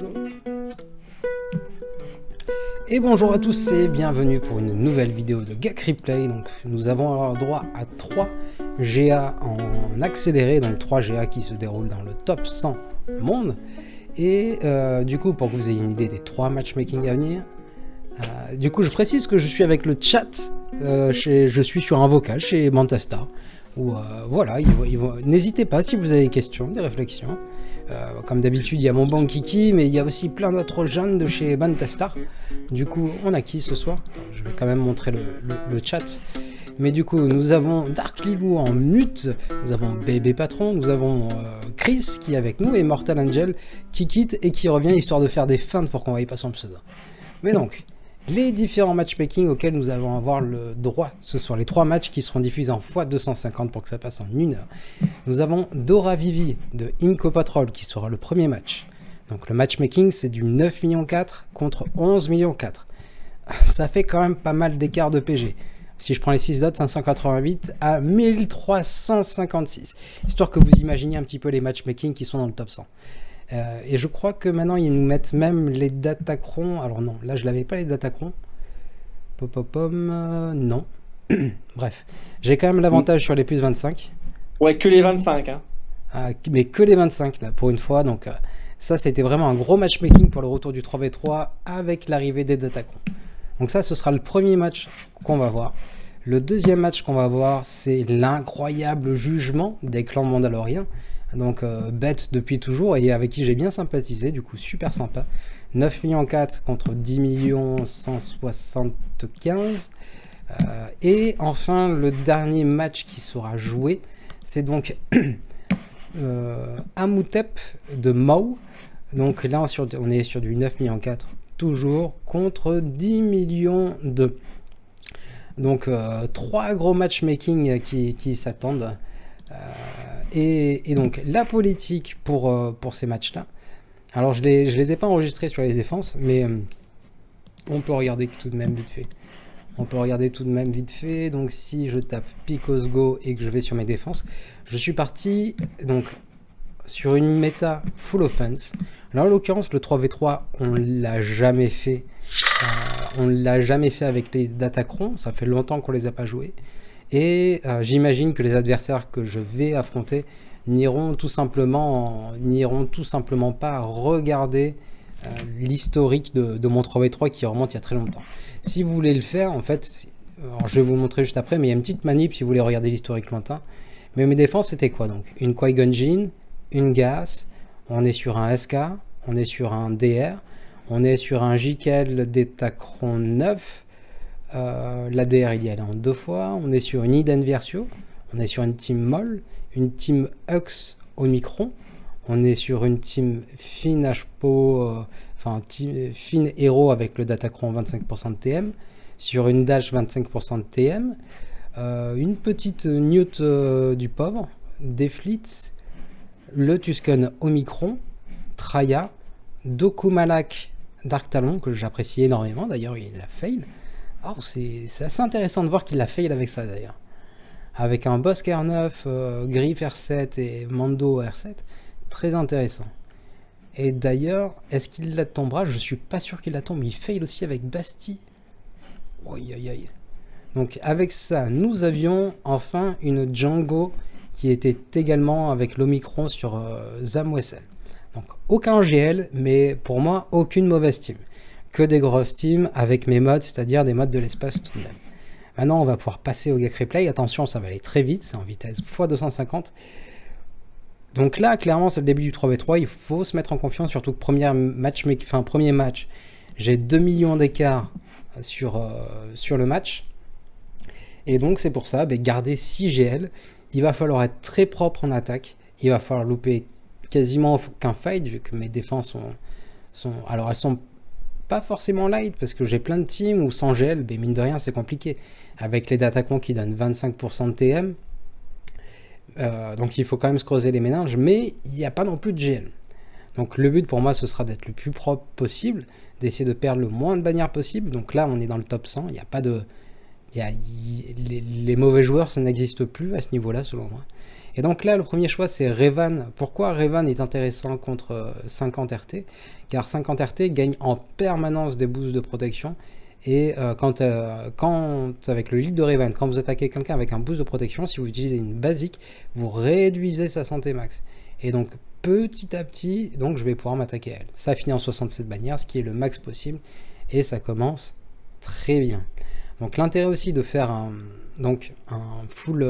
Bonjour. Et bonjour à tous et bienvenue pour une nouvelle vidéo de Gak Replay. Donc nous avons alors droit à 3 GA en accéléré, donc 3 GA qui se déroulent dans le top 100 monde. Et du coup, pour que vous ayez une idée des 3 matchmaking à venir, du coup je précise que je suis avec le chat, je suis sur un vocal chez Mantastar. Voilà, n'hésitez pas si vous avez des questions, des réflexions. Comme d'habitude, il y a mon bon Kiki, mais il y a aussi plein d'autres jeunes de chez Mantastar. Du coup, on a qui ce soir? Je vais quand même montrer le chat. Mais du coup, nous avons Dark Lilou en mute, nous avons Bébé Patron, nous avons Chris qui est avec nous et Mortal Angel qui quitte et qui revient histoire de faire des feintes pour qu'on voie pas son pseudo. Mais donc, les différents matchmaking auxquels nous allons avoir le droit, ce sont les 3 matchs qui seront diffusés en x250 pour que ça passe en 1 heure. Nous avons Dora Vivi de Inco Patrol qui sera le premier match. Donc le matchmaking c'est du 9,4 millions contre 11,4 millions. Ça fait quand même pas mal d'écart de PG. Si je prends les 6 dots, 588 à 1356. Histoire que vous imaginiez un petit peu les matchmaking qui sont dans le top 100. Et je crois que maintenant ils nous mettent même les datacrons. Alors non, là je l'avais pas les datacrons. Non. Bref, j'ai quand même l'avantage sur les plus 25. Ouais, que les 25. Hein. Mais que les 25 là pour une fois. Donc ça c'était vraiment un gros matchmaking pour le retour du 3v3 avec l'arrivée des datacrons. Donc ça ce sera le premier match qu'on va voir. Le deuxième match qu'on va voir c'est l'incroyable jugement des clans mandaloriens. Donc bête depuis toujours et avec qui j'ai bien sympathisé, du coup super sympa. 9,4 millions contre 10,175 millions. Et enfin le dernier match qui sera joué, c'est donc Amutep de Mau. Donc là on est sur du 9,4 millions toujours contre 10,2 millions. Donc 3 gros matchmaking qui s'attendent. Et donc la politique pour ces matchs-là. Alors je les ai pas enregistrés sur les défenses, mais on peut regarder tout de même vite fait. Donc si je tape Picos Go et que je vais sur mes défenses, je suis parti donc sur une méta full offense. Alors en l'occurrence le 3v3 on l'a jamais fait. On l'a jamais fait avec les datacrons. Ça fait longtemps qu'on les a pas joués. Et j'imagine que les adversaires que je vais affronter n'iront tout simplement pas regarder l'historique de mon 3v3 qui remonte il y a très longtemps. Si vous voulez le faire, en fait, alors je vais vous montrer juste après, mais il y a une petite manip si vous voulez regarder l'historique lointain. Mais mes défenses c'était quoi donc? Une Qui-Gon Jinn, une Gas, on est sur un SK, on est sur un DR, on est sur un JKL Datacron 9. L'ADR il y allait en 2 fois, on est sur une Eden Versio, on est sur une team Moll, une team Hux Omicron, on est sur une team Fin HPO, Fin Hero avec le Datacron 25% de TM, sur une Dash 25% de TM, une petite Newt du pauvre, Defleet, le Tusken Omicron, Traya, Doku Malak Dark Talon que j'apprécie énormément, d'ailleurs il a fail. Alors c'est assez intéressant de voir qu'il a fail avec ça d'ailleurs. Avec un Bosk R9, Griff R7 et Mando R7, très intéressant. Et d'ailleurs, est-ce qu'il la tombera? Je suis pas sûr qu'il la tombe, il fail aussi avec Basti. Aïe. Donc avec ça, nous avions enfin une Django qui était également avec l'Omicron sur Zam Wessel. Donc aucun GL, mais pour moi, aucune mauvaise team. Que des grosses teams avec mes mods, c'est-à-dire des mods de l'espace tout de même. Maintenant, on va pouvoir passer au Gak Replay. Attention, ça va aller très vite, c'est en vitesse x250. Donc là, clairement, c'est le début du 3v3. Il faut se mettre en confiance, surtout que premier match, j'ai 2 millions d'écart sur le match. Et donc, c'est pour ça, garder 6 GL. Il va falloir être très propre en attaque. Il va falloir louper quasiment aucun fight, vu que mes défenses sont... Alors, elles sont pas forcément light parce que j'ai plein de teams où sans GL, mais mine de rien c'est compliqué avec les datacrons qui donnent 25% de TM, donc il faut quand même se creuser les méninges, mais il n'y a pas non plus de GL. Donc le but pour moi ce sera d'être le plus propre possible, d'essayer de perdre le moins de bannières possible. Donc là on est dans le top 100, il n'y a pas de les mauvais joueurs, ça n'existe plus à ce niveau-là, selon moi. Et donc là, le premier choix, c'est Revan. Pourquoi Revan est intéressant contre 50 RT? Car 50 RT gagne en permanence des boosts de protection. Et quand avec le lead de Revan, quand vous attaquez quelqu'un avec un boost de protection, si vous utilisez une basique, vous réduisez sa santé max. Et donc petit à petit, donc je vais pouvoir m'attaquer à elle. Ça finit en 67 bannières, ce qui est le max possible. Et ça commence très bien. Donc l'intérêt aussi de faire un full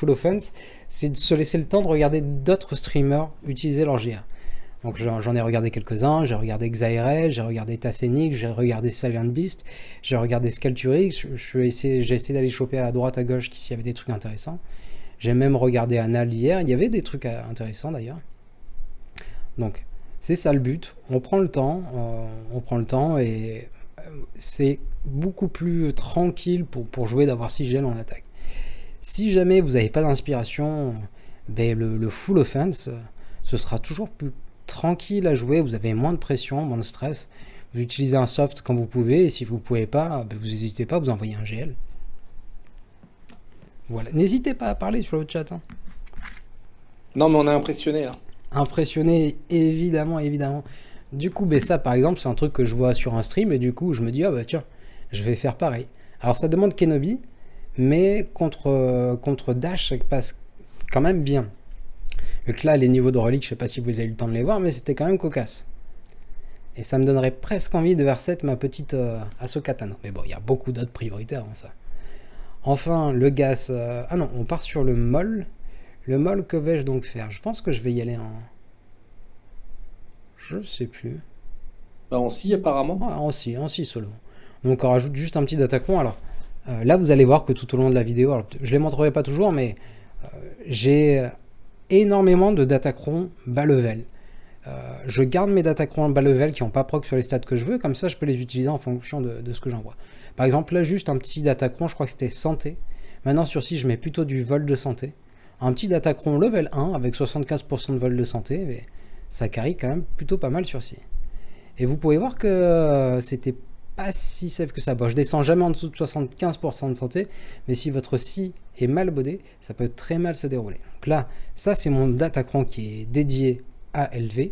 offense, c'est de se laisser le temps de regarder d'autres streamers utiliser leur GA. Donc j'en ai regardé quelques-uns, j'ai regardé Xairel, j'ai regardé Tasenic, j'ai regardé Silent Beast, j'ai regardé Skalturix, j'ai essayé d'aller choper à droite à gauche s'il y avait des trucs intéressants. J'ai même regardé Anal hier, il y avait des trucs intéressants d'ailleurs. Donc c'est ça le but, on prend le temps et c'est beaucoup plus tranquille pour jouer d'avoir 6 gels en attaque. Si jamais vous n'avez pas d'inspiration, le full offense, ce sera toujours plus tranquille à jouer, vous avez moins de pression, moins de stress. Vous utilisez un soft quand vous pouvez, et si vous ne pouvez pas, vous n'hésitez pas, vous envoyez un GL. Voilà, n'hésitez pas à parler sur le chat. Hein. Non, mais on est impressionné là. Impressionné, évidemment. Du coup, ça par exemple, c'est un truc que je vois sur un stream, et du coup, je me dis, tiens, je vais faire pareil. Alors, ça demande Kenobi, mais contre Dash, ça passe quand même bien. Donc là, les niveaux de relique, je sais pas si vous avez eu le temps de les voir, mais c'était quand même cocasse. Et ça me donnerait presque envie de verset ma petite Ahsoka Tano. Mais bon, il y a beaucoup d'autres priorités avant ça. Enfin, le gas... ah non, on part sur le moll. Le moll, que vais-je donc faire? Je pense que je vais y aller en... Je sais plus. En si, apparemment. Ah, en si solo. Donc on rajoute juste un petit datacron. Alors, là, vous allez voir que tout au long de la vidéo... Alors, je les montrerai pas toujours, mais j'ai... énormément de datacrons bas level. Je garde mes datacrons bas level qui n'ont pas proc sur les stats que je veux, comme ça je peux les utiliser en fonction de ce que j'envoie. Par exemple là juste un petit datacron, je crois que c'était santé. Maintenant sur 6 je mets plutôt du vol de santé. Un petit datacron level 1 avec 75% de vol de santé, mais ça carry quand même plutôt pas mal sur 6. Et vous pouvez voir que c'était pas si safe que ça. Bon, je descends jamais en dessous de 75% de santé, mais si votre scie est mal bodé, ça peut très mal se dérouler. Donc là, ça c'est mon datacron qui est dédié à LV,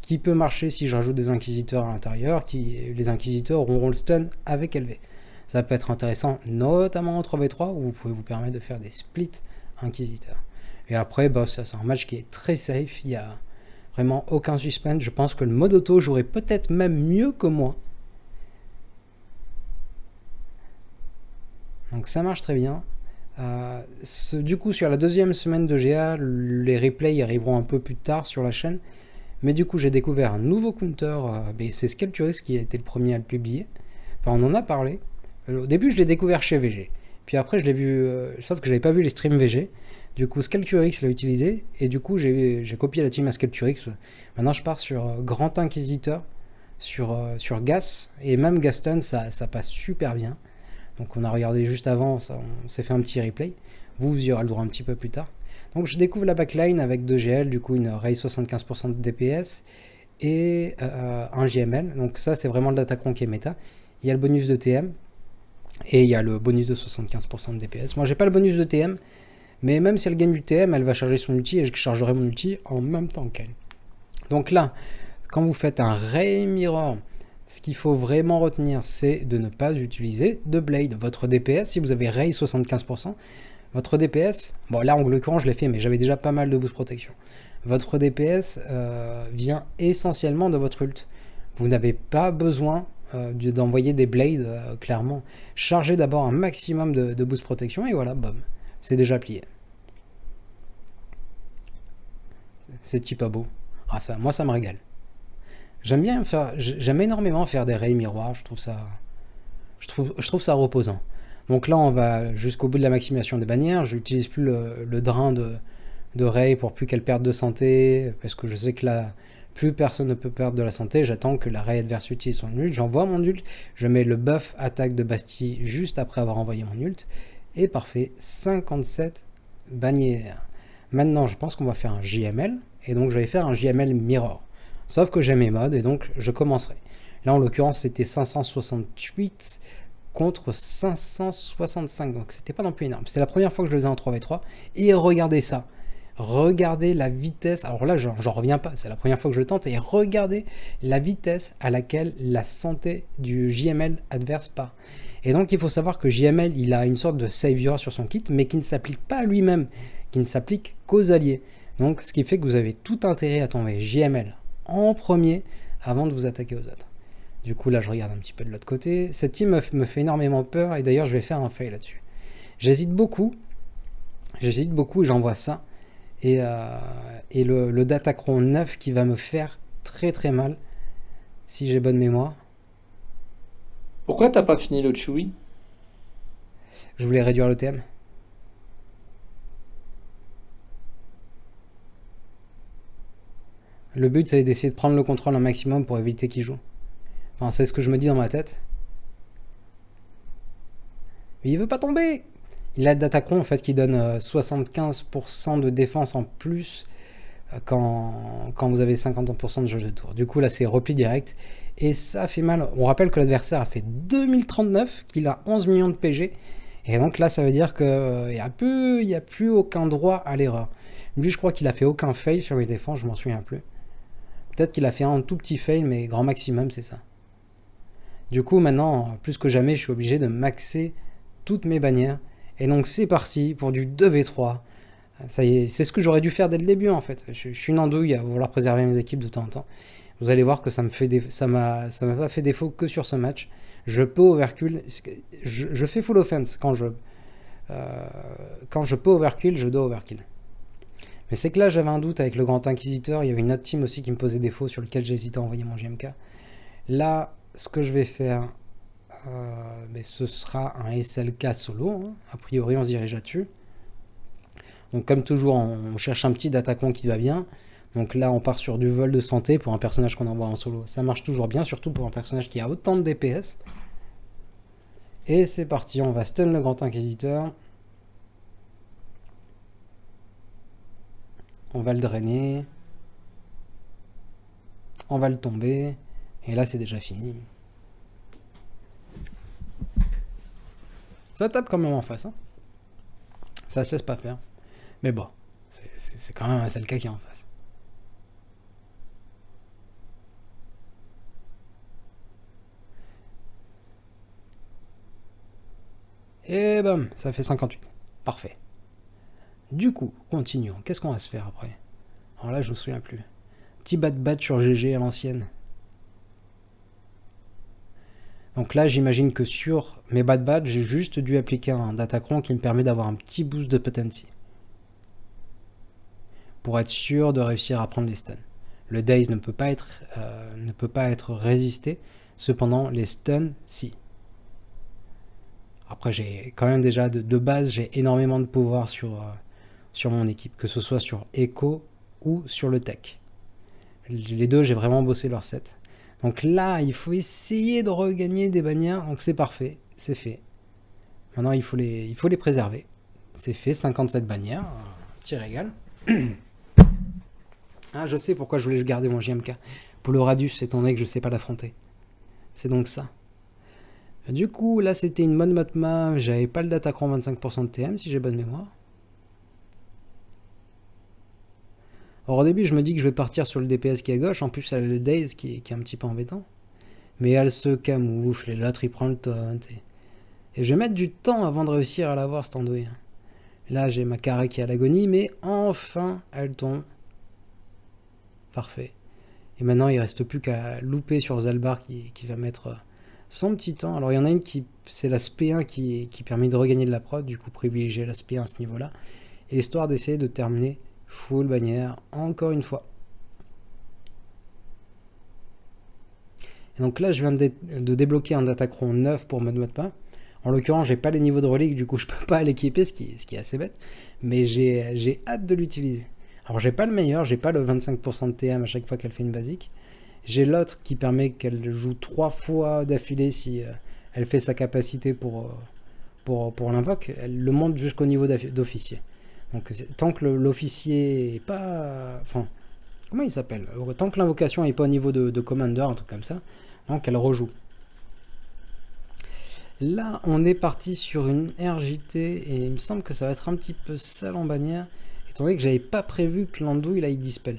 qui peut marcher si je rajoute des inquisiteurs à l'intérieur, les inquisiteurs auront le stun avec LV. Ça peut être intéressant, notamment en 3v3, où vous pouvez vous permettre de faire des splits inquisiteurs. Et après, ça c'est un match qui est très safe, il n'y a vraiment aucun suspense. Je pense que le mode auto jouerait peut-être même mieux que moi. Donc ça marche très bien. Du coup, sur la deuxième semaine de GA, les replays arriveront un peu plus tard sur la chaîne. Mais du coup, j'ai découvert un nouveau counter. C'est Skalturix qui a été le premier à le publier. Enfin, on en a parlé. Au début, je l'ai découvert chez VG. Puis après, je l'ai vu, sauf que j'avais pas vu les streams VG. Du coup, Skalturix l'a utilisé. Et du coup, j'ai copié la team à Skalturix. Maintenant, je pars sur Grand Inquisiteur, sur Gas. Et même Gaston, ça passe super bien. Donc on a regardé juste avant, on s'est fait un petit replay. Vous y aurez le droit un petit peu plus tard. Donc je découvre la backline avec 2 GL, du coup une raise 75% de DPS et un JML. Donc ça c'est vraiment le datacron qui est méta. Il y a le bonus de TM et il y a le bonus de 75% de DPS. Moi j'ai pas le bonus de TM, mais même si elle gagne du TM, elle va charger son ulti et je chargerai mon ulti en même temps qu'elle. Donc là, quand vous faites un Ray Mirror, ce qu'il faut vraiment retenir, c'est de ne pas utiliser de blade. Votre DPS, si vous avez raise 75%, votre DPS, bon là en l'occurrence je l'ai fait, mais j'avais déjà pas mal de boost protection. Votre DPS vient essentiellement de votre ult. Vous n'avez pas besoin d'envoyer des blades, clairement. Chargez d'abord un maximum de boost protection et voilà, bam, c'est déjà plié. C'est pas beau. Ah ça, moi ça me régale. J'aime énormément faire des rays miroirs, je trouve ça reposant. Donc là on va jusqu'au bout de la maximisation des bannières, je n'utilise plus le drain de rays pour plus qu'elle perde de santé, parce que je sais que là, plus personne ne peut perdre de la santé, j'attends que la ray adverse utilise son ult, j'envoie mon ult, je mets le buff attaque de Bastille juste après avoir envoyé mon ult, et parfait, 57 bannières. Maintenant je pense qu'on va faire un JML, et donc je vais faire un JML mirror. Sauf que j'ai mes mods et donc je commencerai. Là en l'occurrence c'était 568 contre 565. Donc c'était pas non plus énorme. C'était la première fois que je le faisais en 3v3. Et regardez ça. Regardez la vitesse. Alors là, j'en reviens pas. C'est la première fois que je le tente. Et regardez la vitesse à laquelle la santé du JML adverse part. Et donc il faut savoir que JML, il a une sorte de savior sur son kit, mais qui ne s'applique pas à lui-même, qui ne s'applique qu'aux alliés. Donc ce qui fait que vous avez tout intérêt à tomber JML en premier avant de vous attaquer aux autres. Du coup là je regarde un petit peu de l'autre côté. Cette team me fait énormément peur et d'ailleurs je vais faire un fail là-dessus. J'hésite beaucoup et j'envoie ça. Et le Datacron 9 qui va me faire très très mal si j'ai bonne mémoire. Pourquoi t'as pas fini le Chewie? Je voulais réduire le TM. Le but c'est d'essayer de prendre le contrôle un maximum pour éviter qu'il joue. Enfin c'est ce que je me dis dans ma tête. Mais il veut pas tomber. Il a le Datacron en fait qui donne 75% de défense en plus quand vous avez 50% de jauge de tour. Du coup là c'est repli direct et ça fait mal. On rappelle que l'adversaire a fait 2039, qu'il a 11 millions de PG et donc là ça veut dire qu'il n'y a plus aucun droit à l'erreur. Lui je crois qu'il a fait aucun fail sur les défenses, je m'en souviens plus. Peut-être qu'il a fait un tout petit fail mais grand maximum c'est ça. Du coup maintenant plus que jamais je suis obligé de maxer toutes mes bannières et donc c'est parti pour du 2v3. Ça y est, c'est ce que j'aurais dû faire dès le début en fait. Je suis une andouille à vouloir préserver mes équipes de temps en temps. Vous allez voir que ça m'a pas fait défaut que sur ce match. Je peux overkill, je fais full offense quand je peux overkill, je dois overkill. Mais c'est que là j'avais un doute avec le Grand Inquisiteur, il y avait une autre team aussi qui me posait défaut sur lequel j'hésitais à envoyer mon JMK. Là, ce que je vais faire, mais ce sera un SLK solo, hein. A priori on se dirige là-dessus. Donc comme toujours, on cherche un petit Datacron qui va bien. Donc là, on part sur du vol de santé pour un personnage qu'on envoie en solo. Ça marche toujours bien, surtout pour un personnage qui a autant de DPS. Et c'est parti, on va stun le Grand Inquisiteur. On va le drainer. On va le tomber. Et là, c'est déjà fini. Ça tape quand même en face. Hein. Ça se laisse pas faire. Mais bon, c'est quand même un SLK qui est en face. Et bam, ça fait 58. Parfait. Du coup, continuons. Qu'est-ce qu'on va se faire après? Alors là, je me souviens plus. Petit bat sur GG à l'ancienne. Donc là, j'imagine que sur mes bat j'ai juste dû appliquer un Datacron qui me permet d'avoir un petit boost de potency. Pour être sûr de réussir à prendre les stuns. Le Daze ne peut pas être résisté, cependant les stuns, si. Après, j'ai quand même déjà de base, j'ai énormément de pouvoir sur mon équipe, que ce soit sur Echo ou sur le Tech. Les deux, j'ai vraiment bossé leur set. Donc là, il faut essayer de regagner des bannières, donc c'est parfait, c'est fait. Maintenant, il faut les préserver. C'est fait, 57 bannières, petit régal. Ah, je sais pourquoi je voulais garder mon JMK. Pour le Radius, étant donné que je sais pas l'affronter. C'est donc ça. Du coup, là, c'était une bonne map. J'avais pas le Datacron 25% de TM, si j'ai bonne mémoire. Alors, au début, je me dis que je vais partir sur le DPS qui est à gauche. En plus, elle a le Daze qui est un petit peu embêtant. Mais elle se camoufle et l'autre, il prend le taunt. Et je vais mettre du temps avant de réussir à l'avoir, cette andouille. Là, j'ai ma carré qui est à l'agonie, mais enfin, elle tombe. Parfait. Et maintenant, il ne reste plus qu'à louper sur Zalbar qui va mettre son petit temps. Alors, il y en a une c'est la SP1 qui permet de regagner de la prod. Du coup, privilégier la SP1 à ce niveau-là. Et histoire d'essayer de terminer full bannière encore une fois. Et donc là, je viens de débloquer un Datacron 9 pour mode mappa. En l'occurrence, j'ai pas les niveaux de relique, du coup, je peux pas l'équiper, ce qui est assez bête. Mais j'ai hâte de l'utiliser. Alors j'ai pas le meilleur, j'ai pas le 25% de TM à chaque fois qu'elle fait une basique. J'ai l'autre qui permet qu'elle joue 3 fois d'affilée si elle fait sa capacité pour l'invoque. Elle le monte jusqu'au niveau d'officier. Donc tant que l'officier est pas... Enfin, comment il s'appelle? Tant que l'invocation est pas au niveau de commander, un truc comme ça, donc elle rejoue. Là, on est parti sur une RJT et il me semble que ça va être un petit peu sale en bannière, étant donné que j'avais pas prévu que Lando il aille dispel.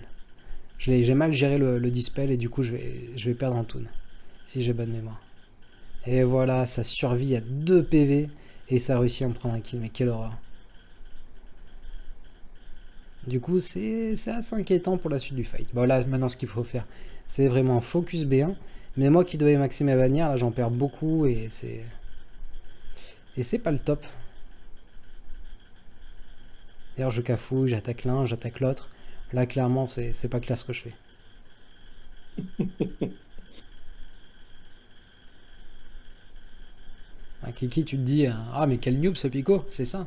J'ai mal géré le dispel et du coup je vais perdre un toon, si j'ai bonne mémoire. Et voilà, ça survit à 2 PV et ça réussit à me prendre un kill, mais quelle horreur. Du coup, c'est assez inquiétant pour la suite du fight. Bon, là, maintenant, ce qu'il faut faire, c'est vraiment focus B1. Mais moi qui devais maxer ma bannière, là, j'en perds beaucoup et c'est... Et c'est pas le top. D'ailleurs, je cafouille, j'attaque l'un, j'attaque l'autre. Là, clairement, c'est pas clair ce que je fais. Ah, Kiki, tu te dis, ah, mais quel noob ce Pico, c'est ça.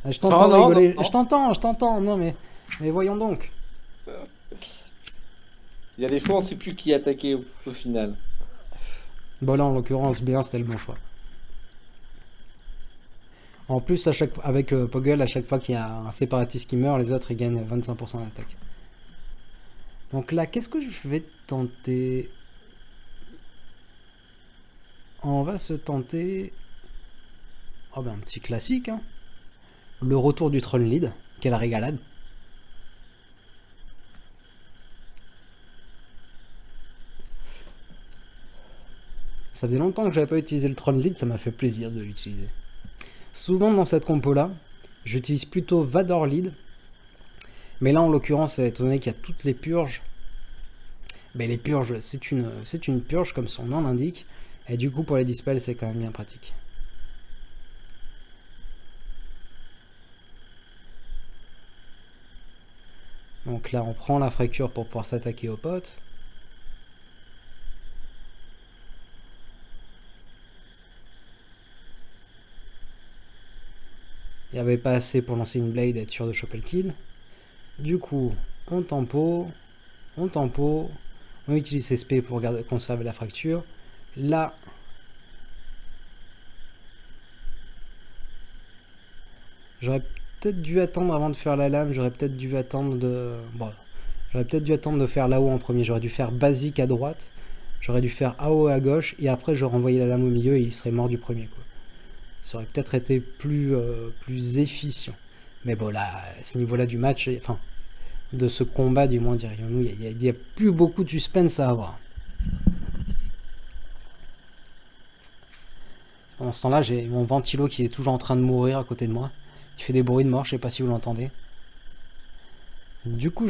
Ah, je t'entends Non, non, rigoler. non. Je t'entends. Non, mais voyons donc. Il y a des fois, on sait plus qui attaquer au final. Bon, là, en l'occurrence, B1, c'était le bon choix. En plus, avec Poggle, à chaque fois qu'il y a un séparatiste qui meurt, les autres ils gagnent 25% d'attaque. Donc là, qu'est-ce que je vais tenter? On va se tenter... Oh ben, un petit classique, hein. Le retour du troll lead. Quelle régalade. Ça faisait longtemps que j'avais pas utilisé le troll lead, ça m'a fait plaisir de l'utiliser. Souvent dans cette compo là, j'utilise plutôt Vador lead. Mais là en l'occurrence, étant donné qu'il y a toutes les purges, mais les purges c'est une purge comme son nom l'indique. Et du coup pour les dispels c'est quand même bien pratique. Donc là on prend la fracture pour pouvoir s'attaquer aux potes. Il n'y avait pas assez pour lancer une blade et être sûr de choper le kill. Du coup, on tempo, on utilise SP pour conserver la fracture. Là, j'aurais peut-être dû attendre avant de faire la lame, j'aurais peut-être dû attendre de... Bon, j'aurais peut-être dû attendre de faire l'AO en premier, j'aurais dû faire basique à droite, j'aurais dû faire AO à gauche, et après j'aurais envoyé la lame au milieu et il serait mort du premier coup. Ça aurait peut-être été plus efficient. Mais bon, là, à ce niveau-là du match, enfin, de ce combat, du moins, dirions-nous, il n'y a plus beaucoup de suspense à avoir. Pendant ce temps-là, j'ai mon ventilo qui est toujours en train de mourir à côté de moi. Il fait des bruits de mort, je sais pas si vous l'entendez. Du coup,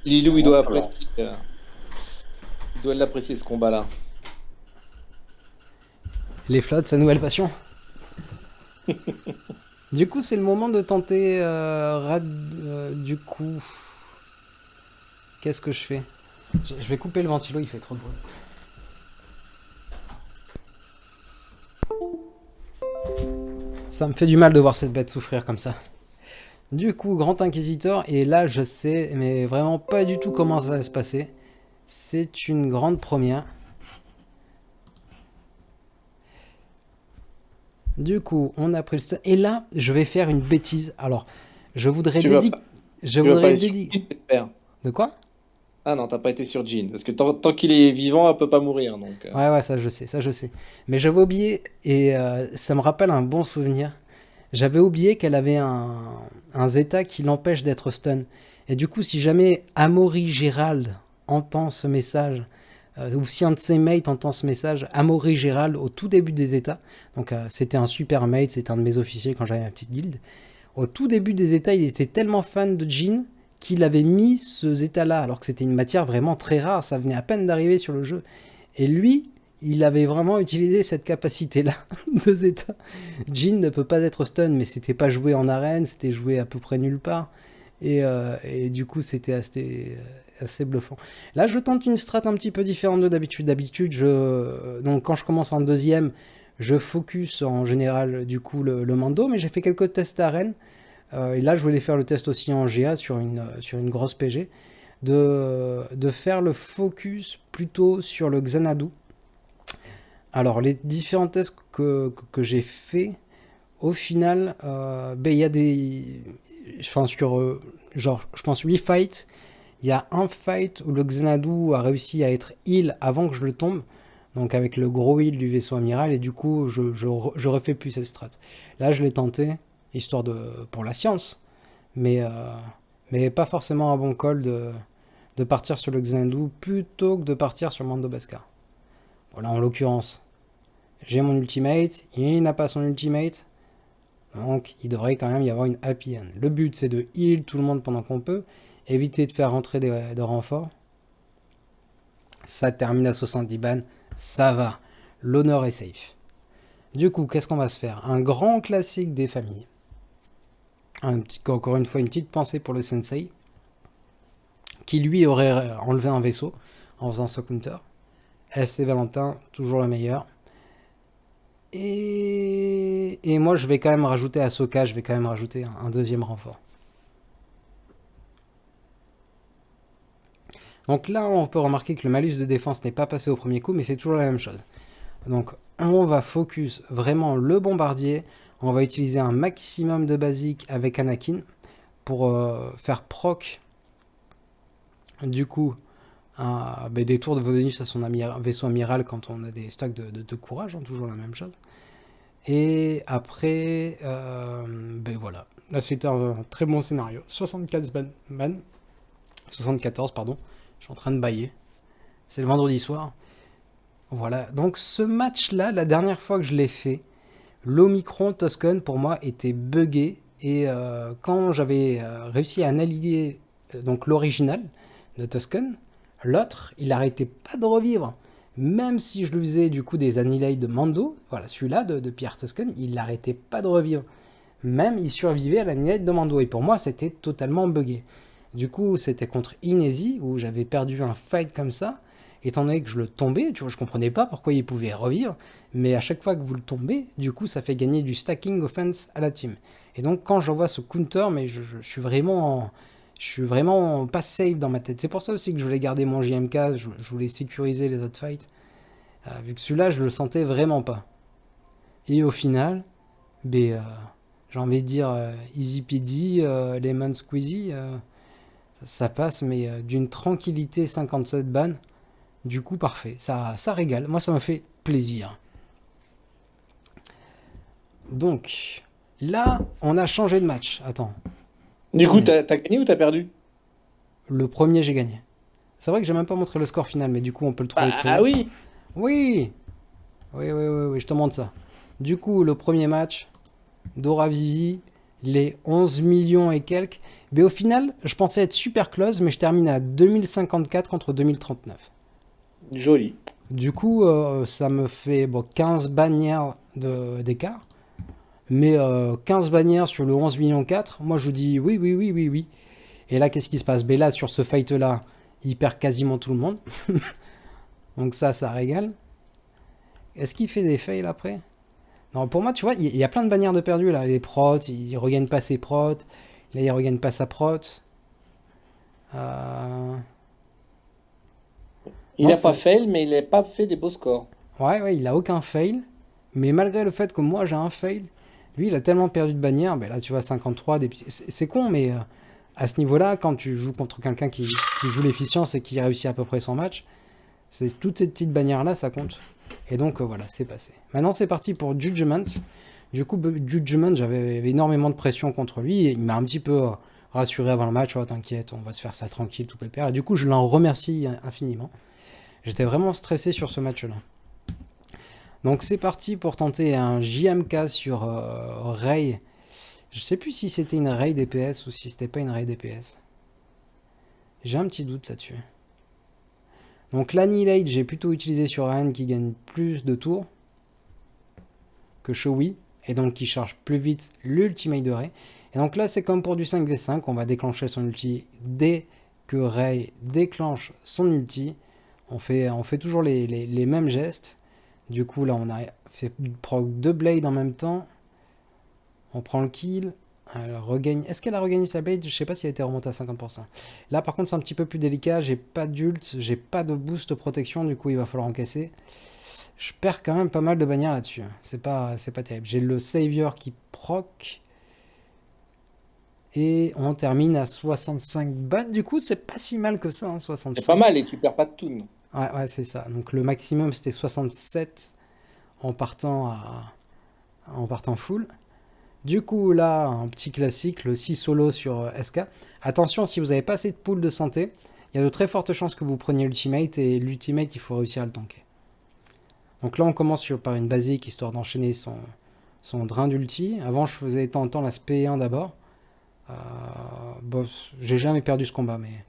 Lilou, il doit apprécier, il doit l'apprécier ce combat-là. Les flottes, sa nouvelle passion. Du coup, c'est le moment de tenter du coup, qu'est-ce que je fais? Je vais couper le ventilo, il fait trop de bruit. Ça me fait du mal de voir cette bête souffrir comme ça. Du coup, Grand Inquisiteur, et là je sais, mais vraiment pas du tout comment ça va se passer. C'est une grande première. Du coup, on a pris le stun. Et là, je vais faire une bêtise. Alors, je voudrais dédier... Je voudrais dédier... De quoi? Ah non, t'as pas été sur Jean. Parce que tant qu'il est vivant, elle peut pas mourir. Donc, Ouais, ça je sais. Mais j'avais oublié, et ça me rappelle un bon souvenir. J'avais oublié qu'elle avait un Zeta qui l'empêche d'être stun. Et du coup, si jamais Amaury Gérald entend ce message... ou si un de ses mates entend ce message, Amaury Gérald au tout début des états, donc c'était un super mate, c'était un de mes officiers quand j'avais ma petite guilde, au tout début des états il était tellement fan de Jean qu'il avait mis ce Zeta là, alors que c'était une matière vraiment très rare, ça venait à peine d'arriver sur le jeu, et lui il avait vraiment utilisé cette capacité là de Zeta. Jean ne peut pas être stun, mais c'était pas joué en arène, c'était joué à peu près nulle part, et du coup c'était assez bluffant. Là, je tente une strat un petit peu différente de d'habitude. D'habitude, donc quand je commence en deuxième, je focus en général du coup le Mando, mais j'ai fait quelques tests arène. Et là, je voulais faire le test aussi en GA sur une grosse PG, de faire le focus plutôt sur le Xanadu. Alors, les différents tests que j'ai fait, au final, il y a des... Enfin, sur genre, je pense 8 fights, il y a un fight où le Xanadu a réussi à être heal avant que je le tombe. Donc avec le gros heal du vaisseau amiral, et du coup, je refais plus cette strat. Là, je l'ai tenté, histoire pour la science, mais pas forcément un bon call de partir sur le Xanadu plutôt que de partir sur Mando Beskar. Voilà, en l'occurrence, j'ai mon ultimate, il n'a pas son ultimate, donc il devrait quand même y avoir une happy end. Le but, c'est de heal tout le monde pendant qu'on peut, éviter de faire rentrer de renforts. Ça termine à 70 ban, ça va. L'honneur est safe. Du coup, qu'est-ce qu'on va se faire? Un grand classique des familles. Encore une fois, une petite pensée pour le sensei, qui lui aurait enlevé un vaisseau en faisant ce counter. FC Valentin, toujours le meilleur. Et moi, je vais quand même rajouter Ahsoka, je vais quand même rajouter un deuxième renfort. Donc là, on peut remarquer que le malus de défense n'est pas passé au premier coup, mais c'est toujours la même chose. Donc on va focus vraiment le bombardier, on va utiliser un maximum de basique avec Anakin pour faire proc du coup des tours de bonus à son vaisseau amiral quand on a des stocks de courage, hein, toujours la même chose. Et après, voilà, là c'est un très bon scénario. 74 pardon, je suis en train de bailler, c'est le vendredi soir. Voilà, donc ce match-là, la dernière fois que je l'ai fait, l'Omicron Toscon pour moi était buggé. Et quand j'avais réussi à analyser donc l'original de Toscon, l'autre, il arrêtait pas de revivre. Même si je lui faisais du coup des annihilate de Mando, voilà, celui-là de Pierre Toscon, il n'arrêtait pas de revivre. Même il survivait à l'annihilate de Mando. Et pour moi, c'était totalement buggé. Du coup, c'était contre Inesi, où j'avais perdu un fight comme ça. Étant donné que je le tombais, tu vois, je comprenais pas pourquoi il pouvait revivre, mais à chaque fois que vous le tombez, du coup, ça fait gagner du stacking offense à la team. Et donc, quand j'envoie ce counter, mais je suis vraiment pas safe dans ma tête. C'est pour ça aussi que je voulais garder mon JMK, je voulais sécuriser les autres fights, vu que celui-là, je le sentais vraiment pas. Et au final, j'ai envie de dire easy peasy, lemon squeezy, ça passe, mais d'une tranquillité 57 ban. Du coup, parfait. Ça régale. Moi, ça me fait plaisir. Donc, là, on a changé de match. Attends. Du coup, t'as gagné ou t'as perdu? Le premier, j'ai gagné. C'est vrai que j'ai même pas montré le score final, mais du coup, on peut le trouver très bien. Oui. Oui. Oui, je te montre ça. Du coup, le premier match, Dora Vivi, les 11 millions et quelques. Mais au final, je pensais être super close, mais je termine à 2054 contre 2039. Joli. Du coup, ça me fait 15 bannières d'écart. Mais 15 bannières sur le 11 millions 4, moi je vous dis oui. Et là, qu'est-ce qui se passe? Là, sur ce fight-là, il perd quasiment tout le monde. Donc ça régale. Est-ce qu'il fait des fails après? Non, pour moi, tu vois, il y a plein de bannières de perdu là. Les prots, il regagne pas ses prots. Là, il regagne pas sa prot. Il n'a pas fail, mais il n'a pas fait des beaux scores. Ouais, il a aucun fail. Mais malgré le fait que moi j'ai un fail, lui il a tellement perdu de bannière. Là tu vois 53, c'est con, mais à ce niveau-là, quand tu joues contre quelqu'un qui joue l'efficience et qui réussit à peu près son match, toutes ces petites bannières-là, ça compte. Et donc voilà, c'est passé. Maintenant c'est parti pour Judgment. Du coup, Judgment, j'avais énormément de pression contre lui. Et il m'a un petit peu rassuré avant le match. Oh, t'inquiète, on va se faire ça tranquille, tout pépère. Et du coup, je l'en remercie infiniment. J'étais vraiment stressé sur ce match-là. Donc c'est parti pour tenter un JMK sur Rey. Je sais plus si c'était une Rey DPS ou si c'était pas une Rey DPS. J'ai un petit doute là-dessus. Donc l'Annihilate, j'ai plutôt utilisé sur Ryan qui gagne plus de tours que Showy. Et donc qui charge plus vite l'ultimate de Rey. Et donc là c'est comme pour du 5v5, on va déclencher son ulti dès que Rey déclenche son ulti. On fait toujours les mêmes gestes. Du coup, là, on a fait proc 2 blades en même temps. On prend le kill. Elle regagne. Est-ce qu'elle a regagné sa blade? Je sais pas si elle a été remontée à 50%. Là, par contre, c'est un petit peu plus délicat. J'ai pas d'ult, j'ai pas de boost de protection. Du coup, il va falloir encaisser. Je perds quand même pas mal de bannières là-dessus. C'est pas terrible. J'ai le Savior qui proc. Et on termine à 65 ban. Du coup, c'est pas si mal que ça, hein, 65. C'est pas mal et tu perds pas de toon. Ouais, c'est ça. Donc le maximum c'était 67 en partant full. Du coup, là, un petit classique, le 6 solo sur SK. Attention, si vous n'avez pas assez de pool de santé, il y a de très fortes chances que vous preniez l'ultimate, et l'ultimate, il faut réussir à le tanker. Donc là, on commence par une basique, histoire d'enchaîner son drain d'ulti. Avant, je faisais de temps en temps la SP1 d'abord. Bon, j'ai jamais perdu ce combat, mais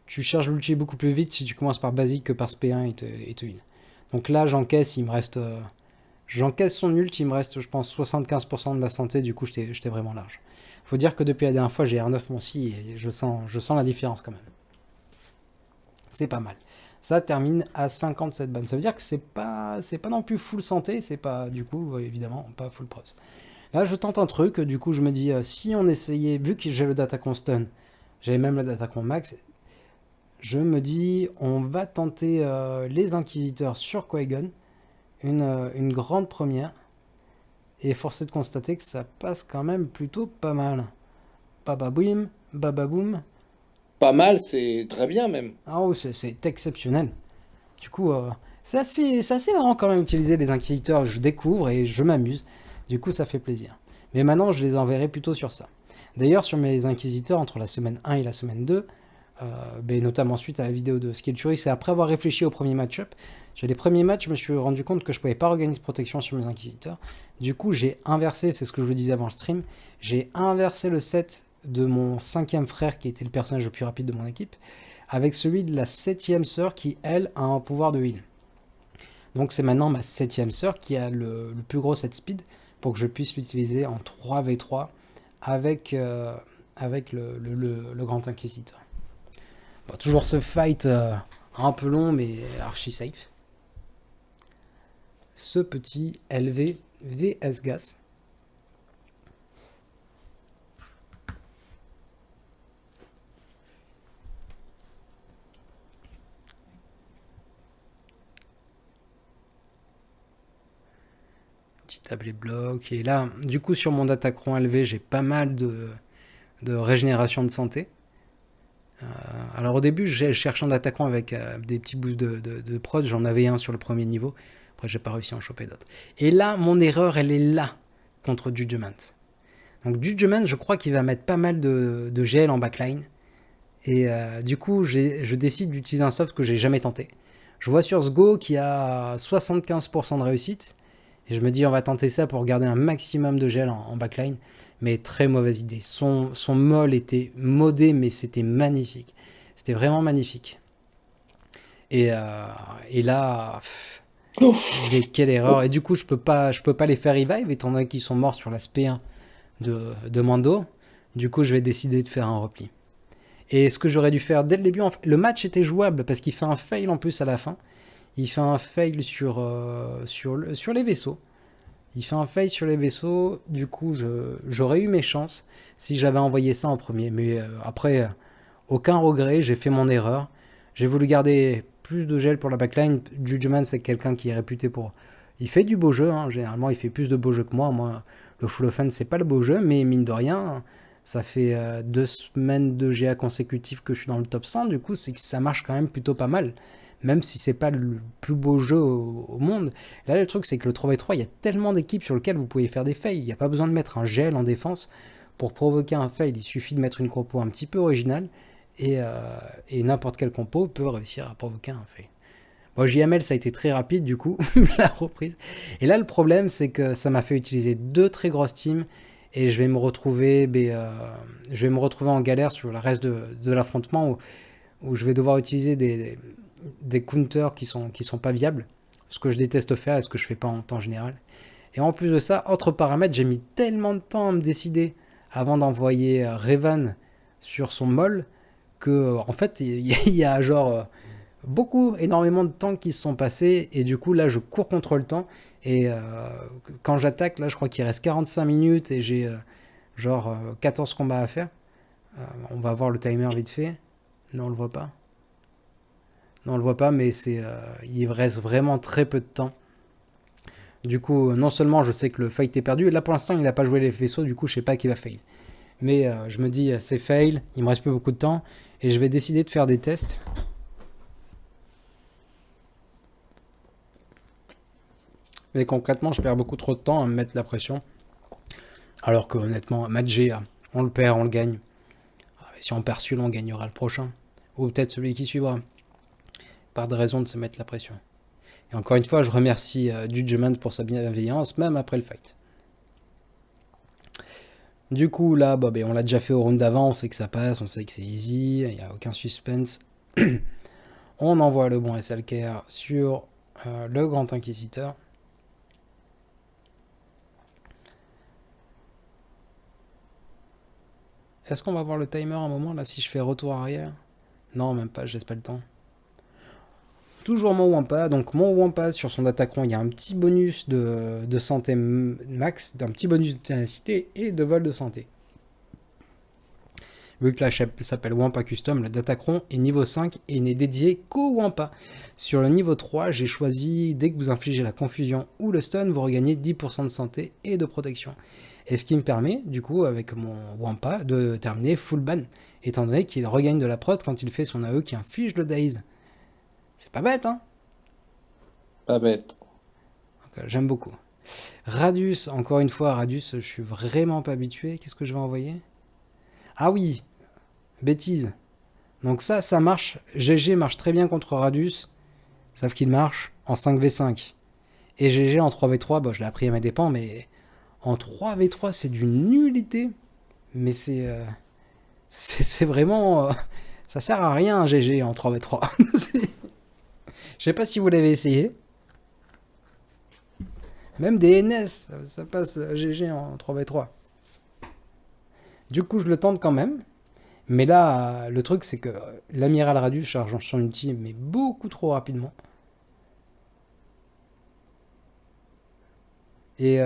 tu cherches l'ulti beaucoup plus vite si tu commences par basique que par SP1 et te heal. Donc là, j'encaisse, il me reste... j'encaisse son ult, il me reste, je pense, 75% de la santé, du coup, j'étais vraiment large. Faut dire que depuis la dernière fois, j'ai R9 mon si, et je sens la différence quand même. C'est pas mal. Ça termine à 57 ban. Ça veut dire que c'est pas non plus full santé, c'est pas, du coup, évidemment, pas full pros. Là, je tente un truc, du coup, je me dis, si on essayait, vu que j'ai le datacon stun, j'avais même le datacon max, je me dis, on va tenter les inquisiteurs sur Qui-Gon, une grande première, et force est de constater que ça passe quand même plutôt pas mal. Bababoum, bababoum. Pas mal, c'est très bien même. Ah oh, c'est exceptionnel. Du coup, c'est assez marrant quand même d'utiliser les inquisiteurs. Je découvre et je m'amuse. Du coup, ça fait plaisir. Mais maintenant, je les enverrai plutôt sur ça. D'ailleurs, sur mes inquisiteurs, entre la semaine 1 et la semaine 2, notamment suite à la vidéo de Skilltury, c'est après avoir réfléchi au premier match-up. Sur les premiers matchs, je me suis rendu compte que je ne pouvais pas organiser de protection sur mes inquisiteurs. Du coup, j'ai inversé, c'est ce que je vous disais avant le stream, j'ai inversé le set de mon 5e frère, qui était le personnage le plus rapide de mon équipe, avec celui de la 7e sœur qui, elle, a un pouvoir de heal. Donc c'est maintenant ma 7e sœur qui a le plus gros set speed pour que je puisse l'utiliser en 3v3 avec le grand inquisiteur. Bon, toujours ce fight un peu long mais archi safe. Ce petit LV VS Gas. Petit tablé bloc. Et là, du coup, sur mon datacron LV, j'ai pas mal de régénération de santé. Alors au début, j'ai cherché un attaquant avec des petits boosts de prod. J'en avais un sur le premier niveau. Après, j'ai pas réussi à en choper d'autres. Et là, mon erreur, elle est là contre Judgment. Donc Judgment, je crois qu'il va mettre pas mal de GL en backline. Et du coup, je décide d'utiliser un soft que j'ai jamais tenté. Je vois sur Sgo qu'il y a 75% de réussite. Et je me dis, on va tenter ça pour garder un maximum de gel en backline. Mais très mauvaise idée. Son moll était modé, mais c'était magnifique. C'était vraiment magnifique. Et là, mais quelle erreur. Et du coup, je peux pas les faire revive, étant donné qu'ils sont morts sur l'aspect 1 de Mando. Du coup, je vais décider de faire un repli. Et ce que j'aurais dû faire dès le début, le match était jouable parce qu'il fait un fail en plus à la fin. Il fait un fail sur les vaisseaux. Il fait un fail sur les vaisseaux. Du coup, j'aurais eu mes chances si j'avais envoyé ça en premier. Mais après, aucun regret. J'ai fait mon erreur. J'ai voulu garder plus de gel pour la backline. Judgment, c'est quelqu'un qui est réputé pour... Il fait du beau jeu. Hein. Généralement, il fait plus de beau jeu que moi. Moi, le Full Offense, c'est pas le beau jeu. Mais mine de rien, ça fait 2 semaines de GA consécutifs que je suis dans le top 100. Du coup, c'est que ça marche quand même plutôt pas mal. Même si c'est pas le plus beau jeu au monde. Là, le truc, c'est que le 3v3, il y a tellement d'équipes sur lesquelles vous pouvez faire des fails. Il n'y a pas besoin de mettre un gel en défense pour provoquer un fail. Il suffit de mettre une compo un petit peu originale et n'importe quel compo peut réussir à provoquer un fail. Bon, JML, ça a été très rapide, du coup, la reprise. Et là, le problème, c'est que ça m'a fait utiliser 2 très grosses teams et je vais me retrouver en galère sur le reste de l'affrontement où je vais devoir utiliser des counters qui sont pas viables, ce que je déteste faire et ce que je fais pas en temps général. Et en plus de ça, autre paramètre, j'ai mis tellement de temps à me décider avant d'envoyer Revan sur son moll que en fait il y a genre énormément de temps qui se sont passés et du coup là je cours contre le temps et quand j'attaque là je crois qu'il reste 45 minutes et j'ai 14 combats à faire. On va voir le timer vite fait. Non, on le voit pas. Non, on le voit pas, mais il reste vraiment très peu de temps. Du coup, non seulement je sais que le fight est perdu, et là pour l'instant il n'a pas joué les vaisseaux, du coup je sais pas qui va fail. Mais je me dis c'est fail, il me reste plus beaucoup de temps, et je vais décider de faire des tests. Mais concrètement, je perds beaucoup trop de temps à me mettre la pression. Alors que honnêtement, un match G, on le perd, on le gagne. Si on perd celui-là, on gagnera le prochain. Ou peut-être celui qui suivra. Pas de raison de se mettre la pression. Et encore une fois, je remercie Judgment pour sa bienveillance, même après le fight. Du coup, là, on l'a déjà fait au round d'avant, on sait que ça passe, on sait que c'est easy, il n'y a aucun suspense. On envoie le bon SLKR sur le Grand Inquisiteur. Est-ce qu'on va voir le timer un moment, là, si je fais retour arrière? Non, même pas, je laisse pas le temps. Toujours mon Wampa, donc mon Wampa sur son Datacron, il y a un petit bonus de santé max, d'un petit bonus de ténacité et de vol de santé. Vu que la chape s'appelle Wampa Custom, le Datacron est niveau 5 et n'est dédié qu'au Wampa. Sur le niveau 3, j'ai choisi, dès que vous infligez la confusion ou le stun, vous regagnez 10% de santé et de protection. Et ce qui me permet, du coup, avec mon Wampa, de terminer full ban, étant donné qu'il regagne de la prot quand il fait son AE qui inflige le Daze. C'est pas bête, hein? Pas bête. J'aime beaucoup. Radius, encore une fois, Radius, je suis vraiment pas habitué. Qu'est-ce que je vais envoyer? Ah oui, bêtise. Donc ça marche. GG marche très bien contre Radius, sauf qu'il marche en 5v5. Et GG en 3v3, je l'ai appris à mes dépens, mais en 3v3, c'est d'une nullité. Mais c'est vraiment... ça sert à rien, un GG en 3v3. Je sais pas si vous l'avez essayé. Même des NS, ça passe GG en 3v3. Du coup, je le tente quand même. Mais là, le truc, c'est que l'amiral Radius charge son ulti, mais beaucoup trop rapidement. Et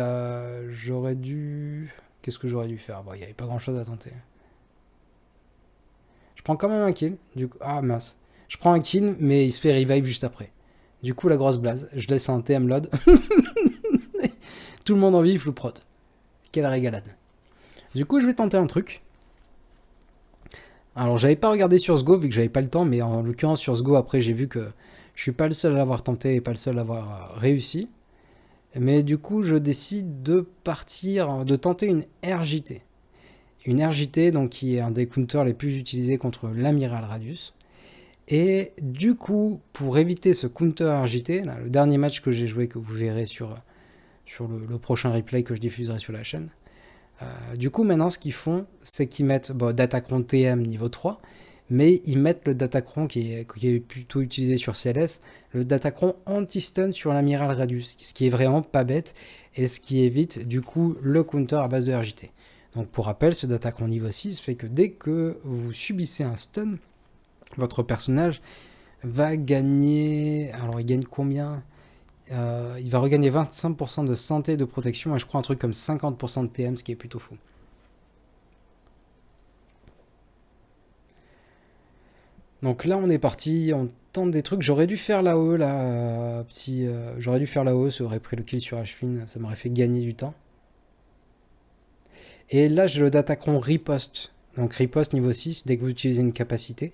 j'aurais dû... Qu'est-ce que j'aurais dû faire? Il n'y avait pas grand-chose à tenter. Je prends quand même un kill. Ah mince. Je prends un kill, mais il se fait revive juste après. Du coup, la grosse blase. Je laisse un TM load. Tout le monde en vive, flou prot. Quelle régalade. Du coup, je vais tenter un truc. Alors, j'avais pas regardé sur Sgo, vu que j'avais pas le temps, mais en l'occurrence, sur Sgo, après, j'ai vu que je suis pas le seul à l'avoir tenté et pas le seul à avoir réussi. Mais du coup, je décide de partir, de tenter une RJT. Une RJT, donc, qui est un des counters les plus utilisés contre l'amiral Radius. Et du coup, pour éviter ce counter RJT, là, le dernier match que j'ai joué, que vous verrez sur le prochain replay que je diffuserai sur la chaîne, du coup, maintenant, ce qu'ils font, c'est qu'ils mettent Datacron TM niveau 3, mais ils mettent le Datacron qui est plutôt utilisé sur CLS, le Datacron anti-stun sur l'amiral Radius, ce qui est vraiment pas bête, et ce qui évite, du coup, le counter à base de RJT. Donc, pour rappel, ce Datacron niveau 6 fait que dès que vous subissez un stun, votre personnage va gagner... Alors, il gagne combien ? Il va regagner 25% de santé et de protection, et je crois un truc comme 50% de TM, ce qui est plutôt fou. Donc là, on est parti, on tente des trucs. J'aurais dû faire l'AOE, là, j'aurais dû faire l'AOE, ça aurait pris le kill sur Ashfin, ça m'aurait fait gagner du temps. Et là, j'ai le Datacron riposte. Donc riposte niveau 6, dès que vous utilisez une capacité.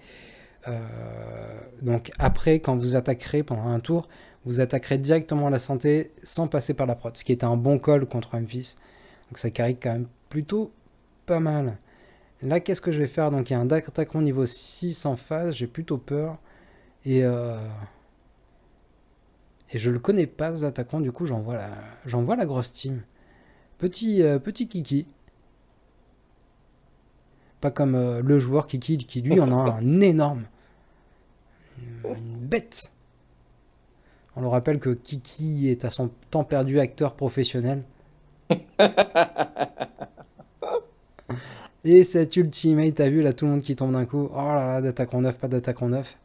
Donc après, quand vous attaquerez pendant un tour, vous attaquerez directement la santé sans passer par la prot, ce qui était un bon call contre Memphis. Donc ça carry quand même plutôt pas mal. Là, qu'est-ce que je vais faire? Donc il y a un Datacron niveau 6 en face, j'ai plutôt peur. Et je le connais pas, ce Datacron, du coup j'envoie la grosse team. Petit Kiki. Pas comme le joueur Kiki qui lui en a un énorme. Une bête. On le rappelle que Kiki est à son temps perdu acteur professionnel. Et cette ultimate, t'as vu là tout le monde qui tombe d'un coup. Oh là là, Datacron 9, pas Datacron 9.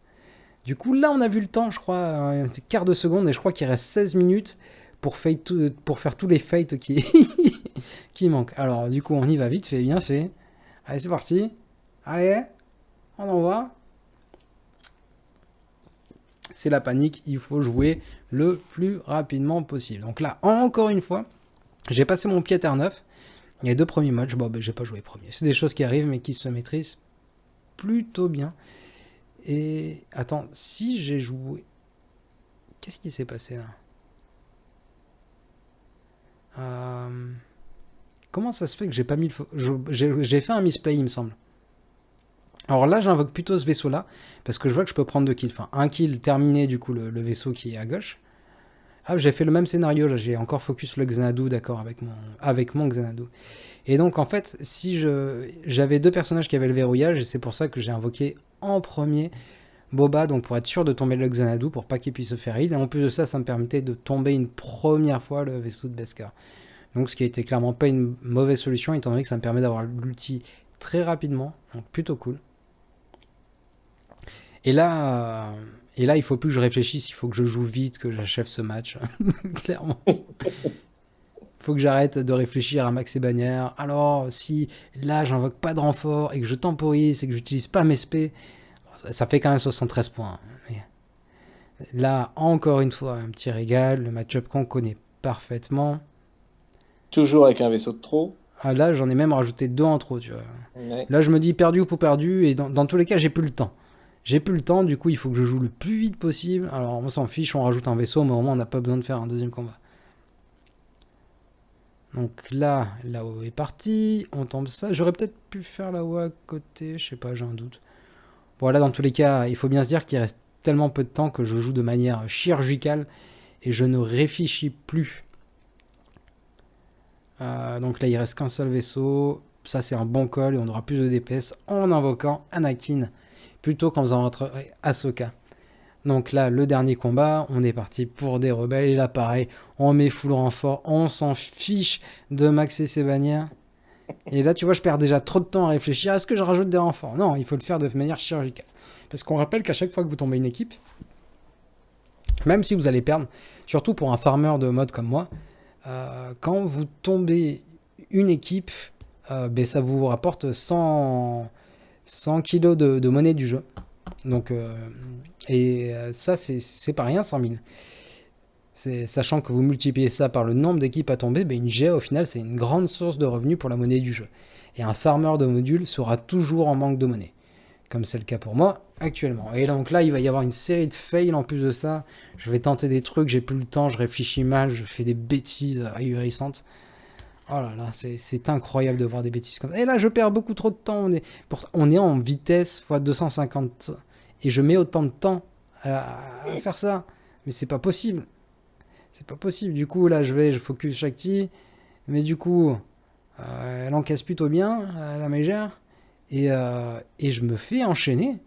Du coup là on a vu le temps, je crois, un quart de seconde, et je crois qu'il reste 16 minutes pour faire tous les fights qui manquent. Alors du coup on y va vite fait, bien fait. Allez c'est parti. Allez, on envoie. C'est la panique, il faut jouer le plus rapidement possible. Donc là, encore une fois, j'ai passé mon pied à 9. Il y a 2 premiers matchs, j'ai pas joué premier. C'est des choses qui arrivent mais qui se maîtrisent plutôt bien. Et attends, si j'ai joué... Qu'est-ce qui s'est passé là? Euh, Comment ça se fait que j'ai pas mis j'ai fait un misplay, il me semble. Alors là, j'invoque plutôt ce vaisseau-là, parce que je vois que je peux prendre 2 kills. Enfin, un kill terminé, du coup, le vaisseau qui est à gauche. Ah, j'ai fait le même scénario, là, j'ai encore focus le Xanadu, d'accord, avec mon Xanadu. Et donc, en fait, j'avais 2 personnages qui avaient le verrouillage, et c'est pour ça que j'ai invoqué en premier Boba, donc pour être sûr de tomber le Xanadu, pour pas qu'il puisse se faire heal. Et en plus de ça, ça me permettait de tomber une première fois le vaisseau de Beskar. Donc, ce qui a été clairement pas une mauvaise solution, étant donné que ça me permet d'avoir l'ulti très rapidement, donc plutôt cool. Et là, il faut plus que je réfléchisse, il faut que je joue vite, que j'achève ce match, clairement. Il faut que j'arrête de réfléchir à max et bannières. Alors, si là, j'invoque pas de renfort et que je temporise et que j'utilise pas mes spé, ça fait quand même 73 points. Mais là, encore une fois, un petit régal, le match-up qu'on connaît parfaitement. Toujours avec un vaisseau de trop. Ah, là, j'en ai même rajouté 2 en trop, tu vois. Ouais. Là, je me dis perdu ou pour perdu, et dans tous les cas, j'ai plus le temps. J'ai plus le temps, du coup, il faut que je joue le plus vite possible. Alors, on s'en fiche, on rajoute un vaisseau, mais au moins, on n'a pas besoin de faire un deuxième combat. Donc là-haut est parti, on tombe ça. J'aurais peut-être pu faire là-haut à côté, je sais pas, j'ai un doute. Bon, là, dans tous les cas, il faut bien se dire qu'il reste tellement peu de temps que je joue de manière chirurgicale et je ne réfléchis plus. Donc là, il reste qu'un seul vaisseau. Ça, c'est un bon call et on aura plus de DPS en invoquant Anakin plutôt qu'en faisant rentrer Ahsoka. Donc là, le dernier combat, on est parti pour des rebelles. Et là, pareil, on met full renfort, on s'en fiche de maxer ses bannières. Et là, tu vois, je perds déjà trop de temps à réfléchir. Est-ce que je rajoute des renforts? Non, il faut le faire de manière chirurgicale. Parce qu'on rappelle qu'à chaque fois que vous tombez une équipe, même si vous allez perdre, surtout pour un farmer de mode comme moi, quand vous tombez une équipe, ben, ça vous rapporte 100 kilos de monnaie du jeu. Donc, ça, c'est pas rien, 100 000. Sachant que vous multipliez ça par le nombre d'équipes à tomber, ben une GA au final c'est une grande source de revenus pour la monnaie du jeu. Et un farmer de modules sera toujours en manque de monnaie. Comme c'est le cas pour moi actuellement. Et donc là il va y avoir une série de fails en plus de ça. Je vais tenter des trucs, j'ai plus le temps, je réfléchis mal, je fais des bêtises ahurissantes. Oh là là, c'est incroyable de voir des bêtises comme ça. Et là je perds beaucoup trop de temps. On est en vitesse x 250. Et je mets autant de temps à faire ça. Mais c'est pas possible. C'est pas possible. Du coup, là, je focus Shakti. Mais du coup, elle encaisse plutôt bien, la mégère. Et je me fais enchaîner.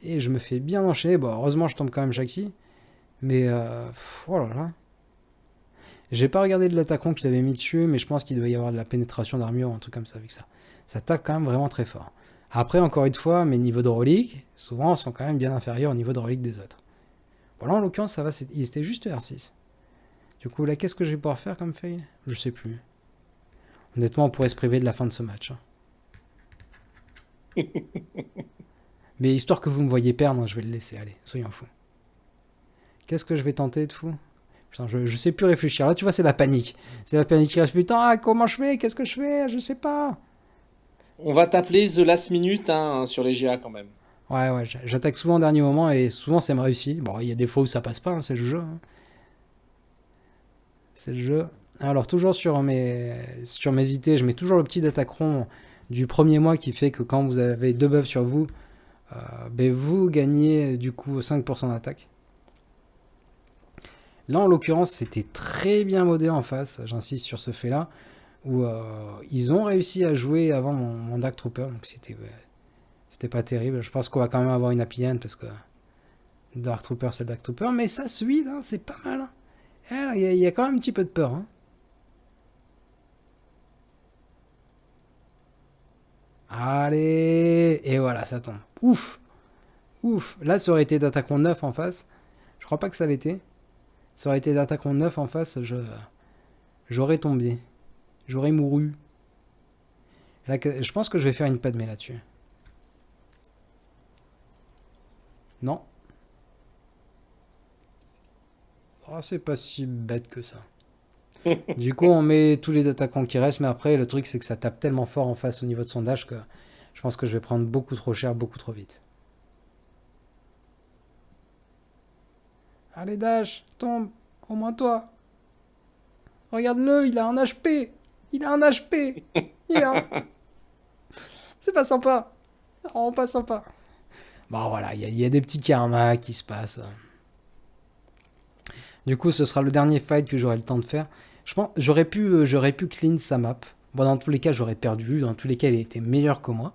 Et je me fais bien enchaîner. Bon, heureusement, je tombe quand même Shakti. Mais, oh là là. J'ai pas regardé de l'attaquant qu'il avait mis dessus, mais je pense qu'il doit y avoir de la pénétration d'armure ou un truc comme ça avec ça. Ça tape quand même vraiment très fort. Après, encore une fois, mes niveaux de reliques, souvent, sont quand même bien inférieurs au niveau de reliques des autres. Bon, là, en l'occurrence, ça va, ils étaient juste R6. Du coup, là, qu'est-ce que je vais pouvoir faire comme fail? Je sais plus. Honnêtement, on pourrait se priver de la fin de ce match. Mais histoire que vous me voyez perdre, je vais le laisser. Allez, soyons fous. Qu'est-ce que je vais tenter de fou? Putain, je sais plus réfléchir. Là, tu vois, c'est la panique. C'est la panique qui reste. Putain, comment je fais? Qu'est-ce que je fais? Je sais pas. On va t'appeler The Last Minute hein, sur les GA quand même. Ouais, j'attaque souvent au dernier moment et souvent ça me réussit. Bon, il y a des fois où ça passe pas, hein, c'est le jeu. Hein. C'est le jeu. Alors, toujours sur mes IT, je mets toujours le petit datacron du premier mois qui fait que quand vous avez 2 buffs sur vous, ben vous gagnez du coup 5% d'attaque. Là, en l'occurrence, c'était très bien modé en face, j'insiste sur ce fait-là, où ils ont réussi à jouer avant mon Dark Trooper, donc c'était pas terrible. Je pense qu'on va quand même avoir une happy end parce que Dark Trooper, c'est le Dark Trooper, mais ça suit, là, c'est pas mal. Il y a quand même un petit peu de peur. Hein. Allez, et voilà, ça tombe. Ouf, ouf. Là, ça aurait été d'attaquant 9 en face. Je crois pas que ça l'était. Ça aurait été d'attaquant 9 en face, j'aurais tombé. J'aurais mouru. Là, je pense que je vais faire une Padmé là-dessus. Non. Oh, c'est pas si bête que ça. Du coup, on met tous les attaquants qui restent, mais après, le truc, c'est que ça tape tellement fort en face au niveau de sondage que je pense que je vais prendre beaucoup trop cher, beaucoup trop vite. Allez, Dash, tombe. Au moins toi. Regarde-le, il a un HP. Il a un HP. C'est pas sympa. C'est vraiment pas sympa. Bon, voilà, il y a des petits karmas qui se passent. Du coup, ce sera le dernier fight que j'aurai le temps de faire. Je pense, j'aurais pu clean sa map. Bon, dans tous les cas, j'aurais perdu. Dans tous les cas, il était meilleur que moi.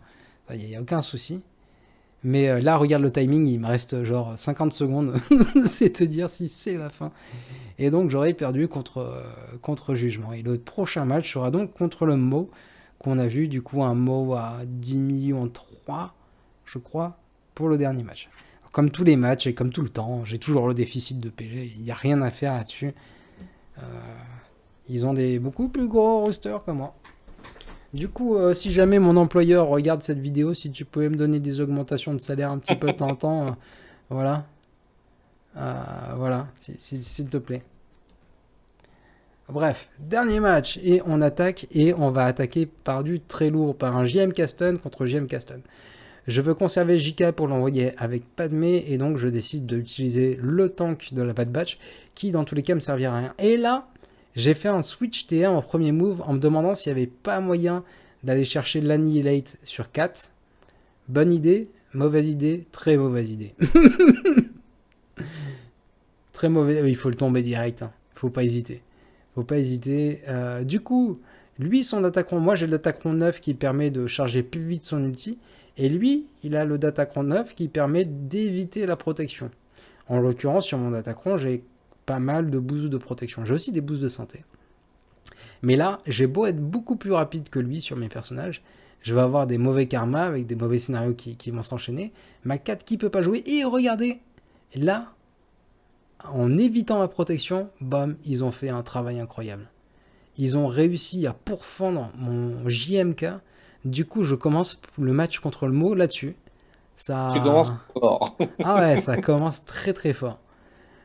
Il n'y a aucun souci. Mais là, regarde le timing, il me reste genre 50 secondes. C'est te dire si c'est la fin. Et donc, j'aurais perdu contre Jugement. Et le prochain match sera donc contre le Mo, qu'on a vu. Du coup, un Mo à 10 millions 3, je crois, pour le dernier match. Comme tous les matchs et comme tout le temps, j'ai toujours le déficit de PG. Il n'y a rien à faire là-dessus. Ils ont des beaucoup plus gros rosters que moi. Du coup, si jamais mon employeur regarde cette vidéo, si tu pouvais me donner des augmentations de salaire un petit peu de temps en temps, voilà. Voilà, s'il te plaît. Bref, dernier match, et on attaque, et on va attaquer par du très lourd, par un JM Caston contre JM Caston. Je veux conserver JK pour l'envoyer avec Padmé, et donc je décide d'utiliser le tank de la Bad Batch, qui dans tous les cas me servira à rien. Et là, j'ai fait un switch T1 en premier move en me demandant s'il n'y avait pas moyen d'aller chercher l'Annihilate sur 4. Bonne idée, mauvaise idée, très mauvaise idée. Très mauvais, il faut le tomber direct, hein. Faut pas hésiter. Faut pas hésiter. Du coup, lui, son Datacron, moi j'ai le Datacron 9 qui permet de charger plus vite son ulti. Et lui, il a le Datacron 9 qui permet d'éviter la protection. En l'occurrence, sur mon Datacron, j'ai pas mal de boosts de protection. J'ai aussi des boosts de santé. Mais là, j'ai beau être beaucoup plus rapide que lui sur mes personnages, je vais avoir des mauvais karmas avec des mauvais scénarios qui vont s'enchaîner. Ma 4 qui peut pas jouer. Et regardez, là, en évitant ma protection, bam, ils ont fait un travail incroyable. Ils ont réussi à pourfendre mon JMK. Du coup, je commence le match contre le Mo là-dessus. Ça... Tu commences fort. Ah ouais, ça commence très très fort.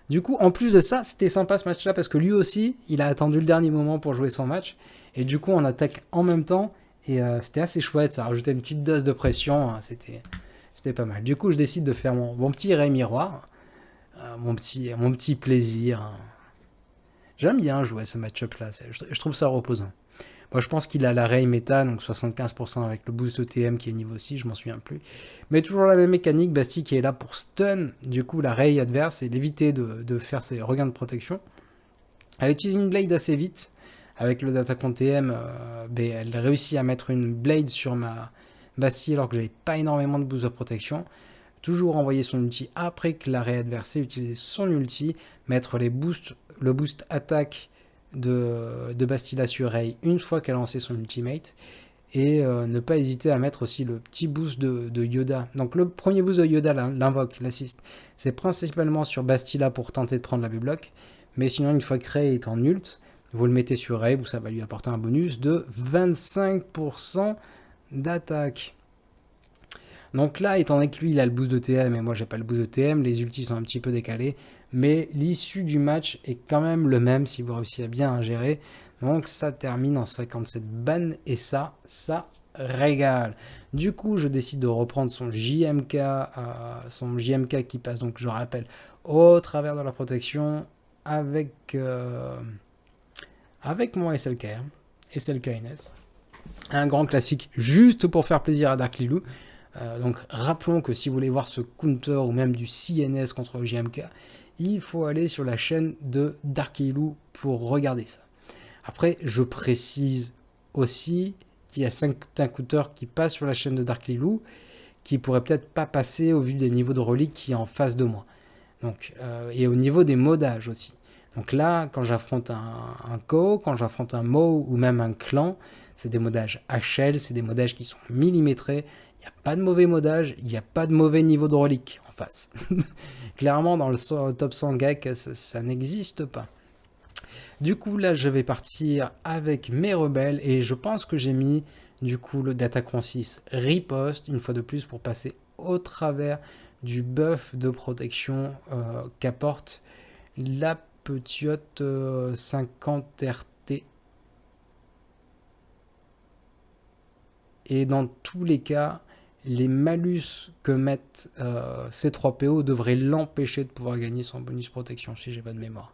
Du coup, en plus de ça, c'était sympa ce match-là parce que lui aussi, il a attendu le dernier moment pour jouer son match. Et du coup, on attaque en même temps. Et c'était assez chouette, ça rajoutait une petite dose de pression. C'était pas mal. Du coup, je décide de faire mon petit Ray Miroir. Mon petit plaisir. J'aime bien jouer ce match-up-là. Je trouve ça reposant. Moi, je pense qu'il a la Ray méta, donc 75% avec le boost de TM qui est niveau 6, je m'en souviens plus. Mais toujours la même mécanique, Bastille qui est là pour stun, du coup, la Ray adverse et d'éviter de faire ses regains de protection. Elle utilise une blade assez vite. Avec le Datacron TM, elle réussit à mettre une blade sur ma Bastille alors que j'avais pas énormément de boost de protection. Toujours envoyer son ulti après que la Ray adverse utilise son ulti, mettre le boost attaque de Bastila sur Ray une fois qu'elle a lancé son ultimate, et ne pas hésiter à mettre aussi le petit boost de Yoda. Donc le premier boost de Yoda, l'invoque, l'assist, c'est principalement sur Bastila pour tenter de prendre la B-block, mais sinon une fois que Ray est en ult, vous le mettez sur Ray, où ça va lui apporter un bonus de 25% d'attaque. Donc là, étant donné que lui, il a le boost de TM et moi, j'ai pas le boost de TM, les ultis sont un petit peu décalés. Mais l'issue du match est quand même le même si vous réussissez à bien gérer. Donc ça termine en 57 ban et ça régale. Du coup, je décide de reprendre son JMK qui passe, donc je rappelle, au travers de la protection avec mon SLKNS. Un grand classique juste pour faire plaisir à Dark Lilou. Donc rappelons que si vous voulez voir ce counter ou même du CNS contre le JMK, il faut aller sur la chaîne de Dark Lilou pour regarder ça. Après, je précise aussi qu'il y a certains counters qui passent sur la chaîne de Dark Lilou qui pourraient peut-être pas passer au vu des niveaux de reliques qui est en face de moi. Donc, et au niveau des modages aussi. Donc là, quand j'affronte un Ko, quand j'affronte un Mo ou même un clan, c'est des modages HL, c'est des modages qui sont millimétrés. Il n'y a pas de mauvais modage, il n'y a pas de mauvais niveau de relique en face. Clairement, dans le top 100 GAC, ça n'existe pas. Du coup, là, je vais partir avec mes rebelles et je pense que j'ai mis, du coup, le Datacron 6 riposte, une fois de plus, pour passer au travers du buff de protection qu'apporte la petite 50 RT. Et dans tous les cas, les malus que mettent ces 3 PO devraient l'empêcher de pouvoir gagner son bonus protection, si j'ai pas de mémoire.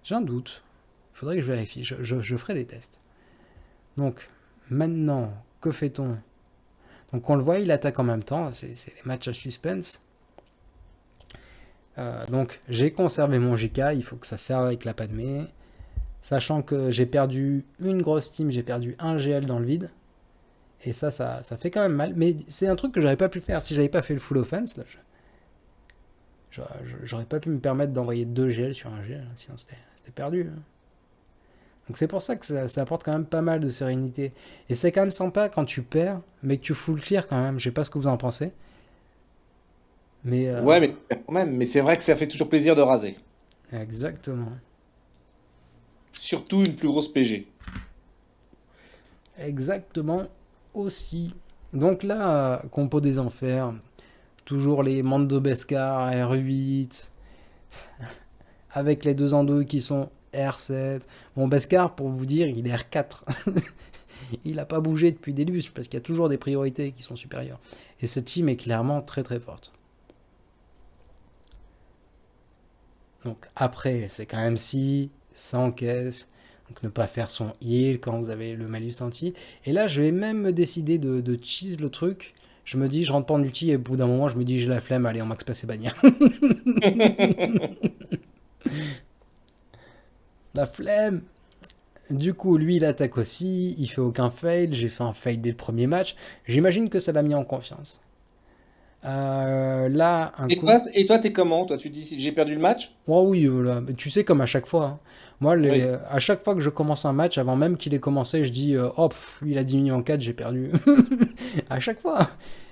J'ai un doute. Il faudrait que je vérifie. Je ferai des tests. Donc, maintenant, que fait-on? Donc, on le voit, il attaque en même temps. C'est les matchs à suspense. Donc, j'ai conservé mon JK. Il faut que ça serve avec la Padmé. Sachant que j'ai perdu une grosse team. J'ai perdu un GL dans le vide. Et ça fait quand même mal. Mais c'est un truc que j'aurais pas pu faire si j'avais pas fait le full offense. Là, j'aurais pas pu me permettre d'envoyer 2 GL sur un GL. Sinon, c'était perdu. Donc c'est pour ça que ça apporte quand même pas mal de sérénité. Et c'est quand même sympa quand tu perds, mais que tu full clear quand même. Je sais pas ce que vous en pensez. Mais Ouais, mais quand même, mais c'est vrai que ça fait toujours plaisir de raser. exactement. Surtout une plus grosse PG. Exactement aussi. Donc là, compo des enfers. Toujours les Mando Beskar R8. Avec les 2 andouilles qui sont R7. Bon, Beskar, pour vous dire, il est R4. Il n'a pas bougé depuis des lustres parce qu'il y a toujours des priorités qui sont supérieures. Et cette team est clairement très très forte. Donc après, c'est quand même si ça encaisse. Donc ne pas faire son heal quand vous avez le malus anti. Et là, je vais même me décider de cheese le truc. Je me dis, je rentre pas en ulti et au bout d'un moment, je me dis, j'ai la flemme, allez, on max passer bannière. La flemme. Du coup, lui, il attaque aussi. Il fait aucun fail. J'ai fait un fail dès le premier match. J'imagine que ça l'a mis en confiance. Là, un coup. Et toi, t'es comment? Toi, tu dis, j'ai perdu le match? Oh oui, voilà. Mais tu sais, comme à chaque fois, hein. Moi, Oui. à chaque fois que je commence un match, avant même qu'il ait commencé, je dis oh, lui, il a diminué en 4, j'ai perdu. À chaque fois.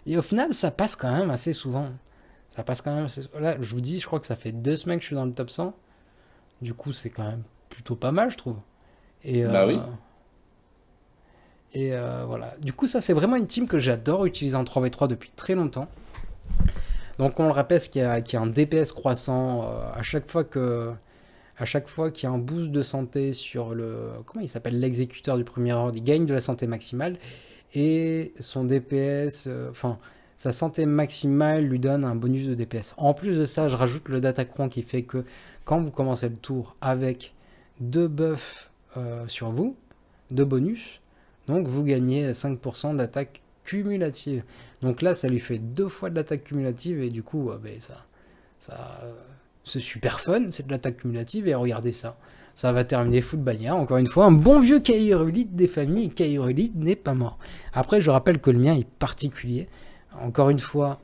Et au final, ça passe quand même assez souvent. Ça passe quand même assez. Là, je vous dis, je crois que ça fait 2 semaines que je suis dans le top 100. Du coup, c'est quand même plutôt pas mal, je trouve. Et, Bah oui. voilà. Du coup, ça, c'est vraiment une team que j'adore utiliser en 3v3 depuis très longtemps. Donc, on le rappelle qu'il y a un DPS croissant à chaque fois qu'il y a un boost de santé sur le... Comment il s'appelle? L'exécuteur du premier ordre, il gagne de la santé maximale. Et son DPS... Enfin, sa santé maximale lui donne un bonus de DPS. En plus de ça, je rajoute le Datacron qui fait que quand vous commencez le tour avec 2 buffs sur vous, 2 bonus, donc vous gagnez 5% d'attaque cumulative. Donc là, ça lui fait 2 fois de l'attaque cumulative et du coup, c'est super fun, c'est de l'attaque cumulative et regardez ça. Ça va terminer full bannière. Encore une fois, un bon vieux Kairulite des familles. Kairulite n'est pas mort. Après, je rappelle que le mien est particulier. Encore une fois,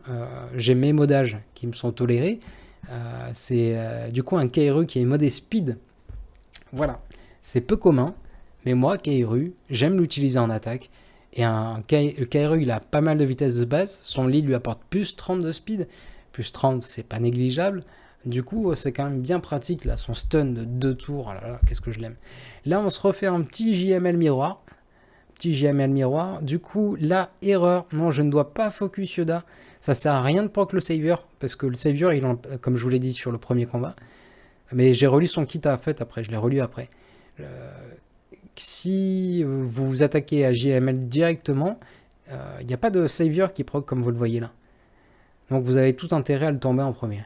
j'ai mes modages qui me sont tolérés. C'est du coup un Kairu qui est modé speed. Voilà. C'est peu commun. Mais moi, Kairu, j'aime l'utiliser en attaque. Et le Kairu, il a pas mal de vitesse de base. Son lead lui apporte plus 30 de speed. Plus 30, c'est pas négligeable. Du coup, c'est quand même bien pratique, là, son stun de 2 tours. Oh là là, qu'est-ce que je l'aime. Là, on se refait un petit JML miroir. Petit JML miroir. Du coup, là, erreur. Non, je ne dois pas focus Yoda. Ça sert à rien de proc le Savior. Parce que le Savior, comme je vous l'ai dit sur le premier combat. Mais j'ai relu son kit à fait après. Je l'ai relu après. Si vous vous attaquez à JML directement, il n'y a pas de Savior qui proc comme vous le voyez là. Donc vous avez tout intérêt à le tomber en premier.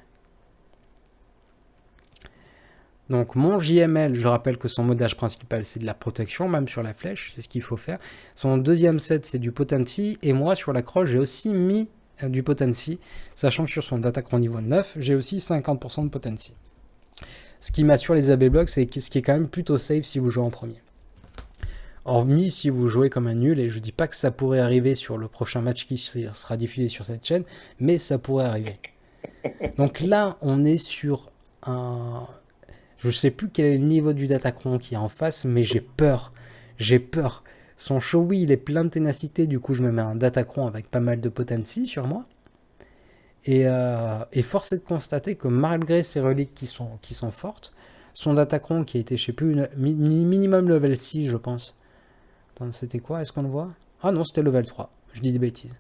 Donc mon JML, je rappelle que son modage principal c'est de la protection, même sur la flèche, c'est ce qu'il faut faire. Son deuxième set c'est du potency, et moi sur la croche j'ai aussi mis du potency, sachant que sur son Datacron niveau 9, j'ai aussi 50% de potency. Ce qui m'assure les AB blocks, c'est ce qui est quand même plutôt safe si vous jouez en premier. Hormis si vous jouez comme un nul, et je dis pas que ça pourrait arriver sur le prochain match qui sera diffusé sur cette chaîne, mais ça pourrait arriver. Donc là, on est sur un... Je sais plus quel est le niveau du Datacron qui est en face, mais j'ai peur. J'ai peur. Son Showy, il est plein de ténacité, du coup je me mets un Datacron avec pas mal de potency sur moi. Et force est de constater que malgré ces reliques qui sont fortes, son Datacron qui a été, je sais plus, minimum level 6, je pense. Attends, c'était quoi? Est-ce qu'on le voit? Ah non, c'était level 3. Je dis des bêtises.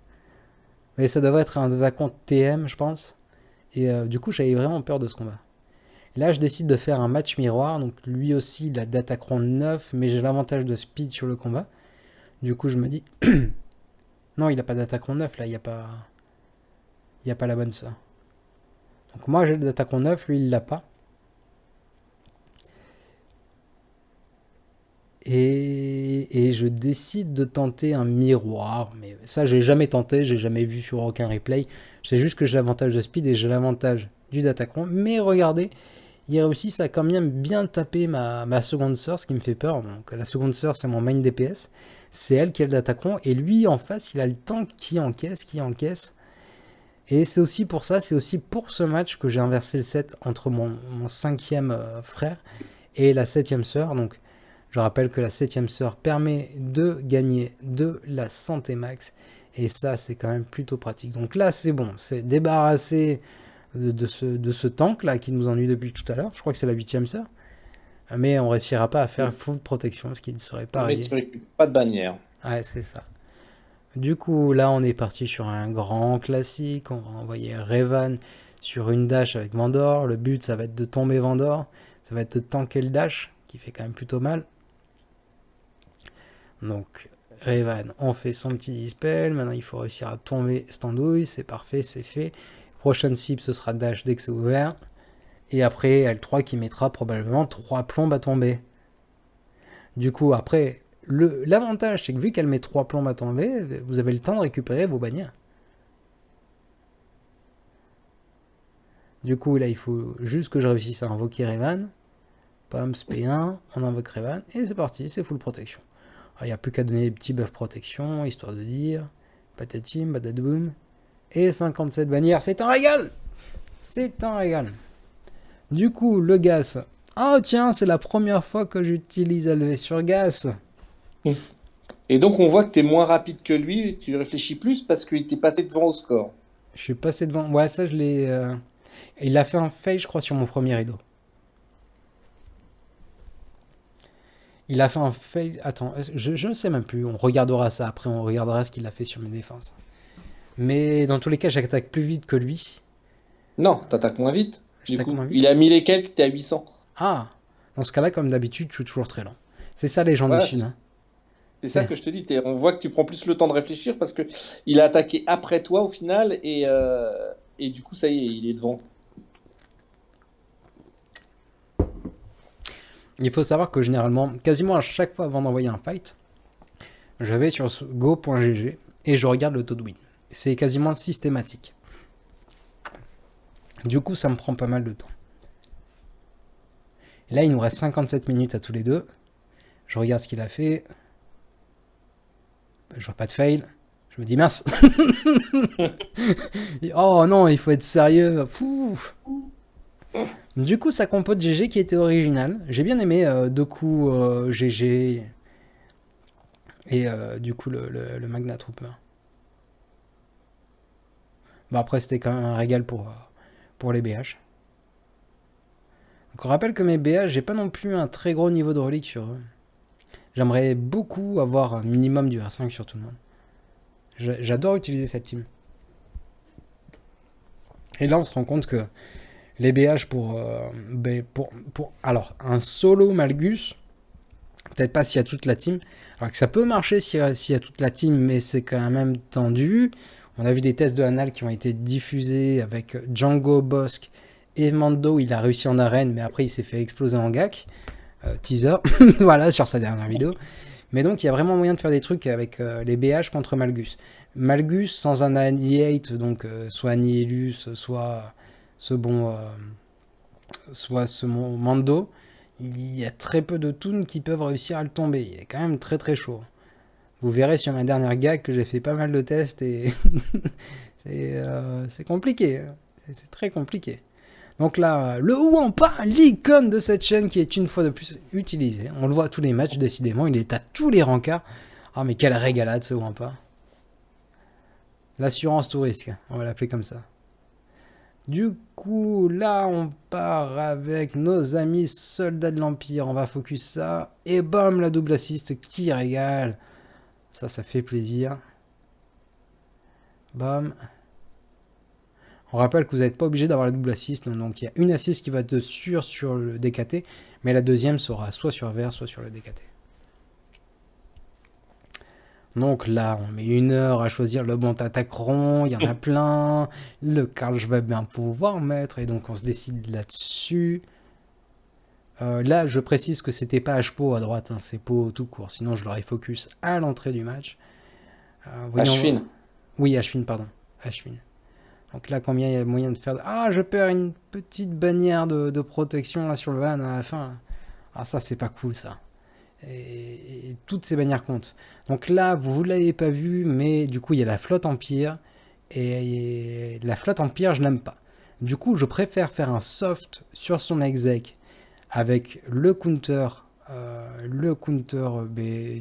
Mais ça devrait être un Datacron TM, je pense. Et du coup, j'avais vraiment peur de ce combat. Là, je décide de faire un match miroir. Donc, lui aussi, il a Datacron 9, mais j'ai l'avantage de speed sur le combat. Du coup, je me dis... non, il n'a pas Datacron 9, là. Il n'y a pas la bonne ça. Donc, moi, j'ai le Datacron 9, lui, il l'a pas. Et je décide de tenter un miroir. Mais ça, j'ai jamais tenté, j'ai jamais vu sur aucun replay. C'est juste que j'ai l'avantage de speed et j'ai l'avantage du Datacron. Mais regardez, il réussit à quand même bien taper ma seconde sœur, ce qui me fait peur. Donc, la seconde sœur, c'est mon main DPS. C'est elle qui a le Datacron. Et lui, en face, il a le tank qui encaisse. Et c'est aussi pour ça, c'est aussi pour ce match que j'ai inversé le set entre mon cinquième frère et la septième sœur. Donc, je rappelle que la septième sœur permet de gagner de la santé max. Et ça, c'est quand même plutôt pratique. Donc là, c'est bon. C'est débarrassé de ce tank là qui nous ennuie depuis tout à l'heure. Je crois que c'est la huitième sœur. Mais on réussira pas à faire full protection, ce qui ne serait pas Mais arrivé. tu récupères pas de bannière. Ouais, c'est ça. Du coup, là, on est parti sur un grand classique. On va envoyer Revan sur une dash avec Vandor. Le but, ça va être de tomber Vandor. Ça va être de tanker le dash, qui fait quand même plutôt mal. Donc, Revan, on fait son petit dispel. Maintenant, il faut réussir à tomber Standouille. C'est parfait, c'est fait. Prochaine cible, ce sera dash dès que c'est ouvert. Et après, L3 qui mettra probablement 3 plombes à tomber. Du coup, après, l'avantage, c'est que vu qu'elle met 3 plombes à tomber, vous avez le temps de récupérer vos bannières. Du coup, là, il faut juste que je réussisse à invoquer Revan. Pams P1, on invoque Revan. Et c'est parti, c'est full protection. Il n'y a plus qu'à donner des petits buffs protection, histoire de dire. Patatim, badadoum. Et 57 bannières, c'est un régal! C'est un régal. Du coup, le gas. Oh tiens, c'est la première fois que j'utilise LV sur gas. Et donc, on voit que tu es moins rapide que lui, et tu réfléchis plus parce qu'il t'est passé devant au score. Je suis passé devant. Ouais, ça, je l'ai. Il a fait un fail, je crois, sur mon premier rideau. Il a fait un fail. Attends, je ne sais même plus. On regardera ça après. On regardera ce qu'il a fait sur mes défenses. Mais dans tous les cas, j'attaque plus vite que lui. Non, t'attaques moins vite. Du J'attaque coup, moins vite. il a mis les quelques, t'es à 800. Ah, dans ce cas-là, comme d'habitude, je suis toujours très lent. C'est ça les gens du Voilà, Sud. Hein. c'est ça que je te dis. On voit que tu prends plus le temps de réfléchir parce que il a attaqué après toi au final et du coup, ça y est, il est devant. Il faut savoir que généralement, quasiment à chaque fois avant d'envoyer un fight, je vais sur go.gg et je regarde le taux de win. C'est quasiment systématique. Du coup, ça me prend pas mal de temps. Là, il nous reste 57 minutes à tous les deux. Je regarde ce qu'il a fait. Je vois pas de fail. Je me dis mince. Oh non, il faut être sérieux. Pouf. Du coup, sa compo de GG qui était originale. J'ai bien aimé deux coups GG et du coup le Magna Trooper. Bon, après, c'était quand même un régal pour les BH. Donc, on rappelle que mes BH, j'ai pas non plus un très gros niveau de relique sur eux. J'aimerais beaucoup avoir un minimum du R5 sur tout le monde. J'adore utiliser cette team. Et là, on se rend compte que les BH alors, un solo Malgus, peut-être pas s'il y a toute la team. Alors que ça peut marcher s'il y a toute la team, mais c'est quand même tendu. On a vu des tests de Anal qui ont été diffusés avec Django, Bossk et Mando. Il a réussi en arène, mais après il s'est fait exploser en gack. Teaser, voilà, sur sa dernière vidéo. Mais donc il y a vraiment moyen de faire des trucs avec les BH contre Malgus. Malgus sans un Annihilate, donc soit Annihilus, soit ce Mando, il y a très peu de toons qui peuvent réussir à le tomber. Il est quand même très très chaud. Vous verrez sur ma dernière gag que j'ai fait pas mal de tests et c'est compliqué. C'est très compliqué. Donc là, le Wampa, l'icône de cette chaîne qui est une fois de plus utilisée. On le voit à tous les matchs, décidément. Il est à tous les rencarts. Ah, mais quelle régalade ce Wampa. L'assurance tout risque, on va l'appeler comme ça. Du coup, là, on part avec nos amis soldats de l'Empire. On va focus ça. Et bam, la double assist qui régale. Ça fait plaisir. Bam. On rappelle que vous n'êtes pas obligé d'avoir la double assist. Donc, il y a une assist qui va être sûre sur le DKT. Mais la deuxième sera soit sur vert, soit sur le DKT. Donc là, on met 1 heure à choisir le bon attaqueron, il y en a plein, le Karl je vais bien pouvoir mettre, et donc on se décide là-dessus. Là, je précise que c'était pas H-Po à droite, hein, c'est Po tout court. Sinon, je l'aurais focus à l'entrée du match. Voyons. Ashwin. Oui, Ashwin, pardon. Ashwin. Donc là, combien il y a moyen de faire... Ah, je perds une petite bannière de protection là sur le van à la fin. Là. Ah, ça, c'est pas cool, ça. Et toutes ces bannières comptent. Donc là, vous ne l'avez pas vu, mais du coup, il y a la flotte Empire. Et la flotte Empire, je n'aime pas. Du coup, je préfère faire un soft sur son exec avec le counter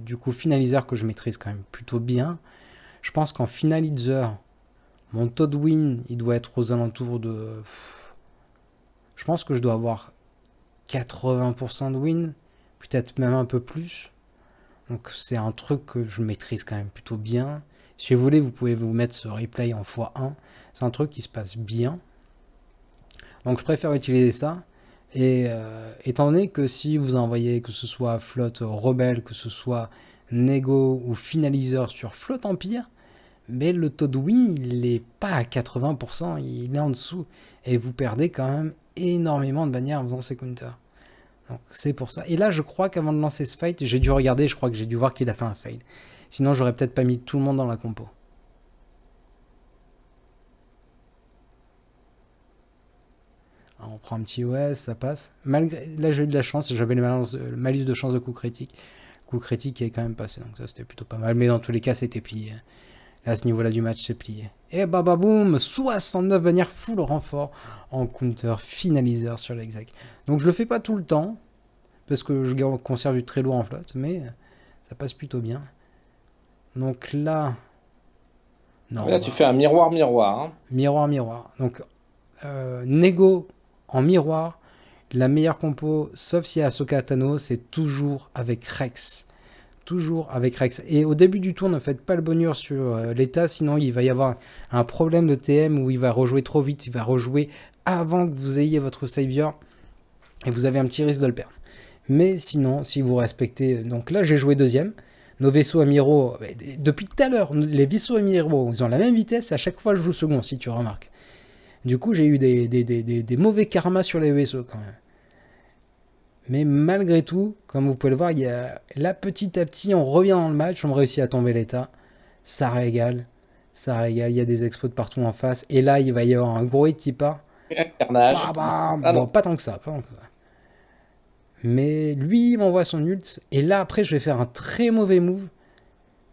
du coup finalizer que je maîtrise quand même plutôt bien. Je pense qu'en finalizer, mon taux de win, il doit être aux alentours de... Je pense que je dois avoir 80% de win, peut-être même un peu plus. Donc c'est un truc que je maîtrise quand même plutôt bien. Si vous voulez, vous pouvez vous mettre ce replay en x1. C'est un truc qui se passe bien. Donc je préfère utiliser ça. Et étant donné que si vous envoyez, que ce soit flotte rebelle, que ce soit négo ou finaliseur sur flotte empire, mais le taux de win, il n'est pas à 80%, il est en dessous. Et vous perdez quand même énormément de bannières en faisant ces counters. Donc c'est pour ça. Et là, je crois qu'avant de lancer ce fight, j'ai dû regarder, je crois que j'ai dû voir qu'il a fait un fail. Sinon, j'aurais peut-être pas mis tout le monde dans la compo. Alors, on prend un petit OS, ça passe. Malgré... Là, j'ai eu de la chance, j'avais le malus de chance de coup critique. Coup critique qui est quand même passé, donc ça c'était plutôt pas mal. Mais dans tous les cas, c'était plié. Là, à ce niveau-là du match, c'est plié. Et bababoum, 69 bannières full renfort en counter finaliseur sur l'exec. Donc je le fais pas tout le temps, parce que je conserve du très lourd en flotte, mais ça passe plutôt bien. Donc là... Non, Là, tu fais un miroir-miroir. Hein. miroir, miroir. Donc, Nego en miroir, la meilleure compo, sauf si y a Ahsoka Tano, c'est toujours avec Rex. Toujours avec Rex. Et au début du tour, ne faites pas le bonheur sur l'état, sinon il va y avoir un problème de TM où il va rejouer trop vite, il va rejouer avant que vous ayez votre savior, et vous avez un petit risque de le perdre. Mais sinon, si vous respectez... Donc là, j'ai joué deuxième. Nos vaisseaux amiraux, depuis tout à l'heure, les vaisseaux amiraux, ils ont la même vitesse, à chaque fois je joue second, si tu remarques. Du coup, j'ai eu des mauvais karmas sur les vaisseaux quand même. Mais malgré tout, comme vous pouvez le voir, il y a, là petit à petit, on revient dans le match, on réussit à tomber l'état. Ça régale, ça régale, il y a des exploits de partout en face. Et là, il va y avoir un gros hit qui part. Un carnage. Bah, bah, Ah bon, non. pas tant que ça, pas tant que ça. Mais lui, il m'envoie son ult. Et là, après, je vais faire un très mauvais move.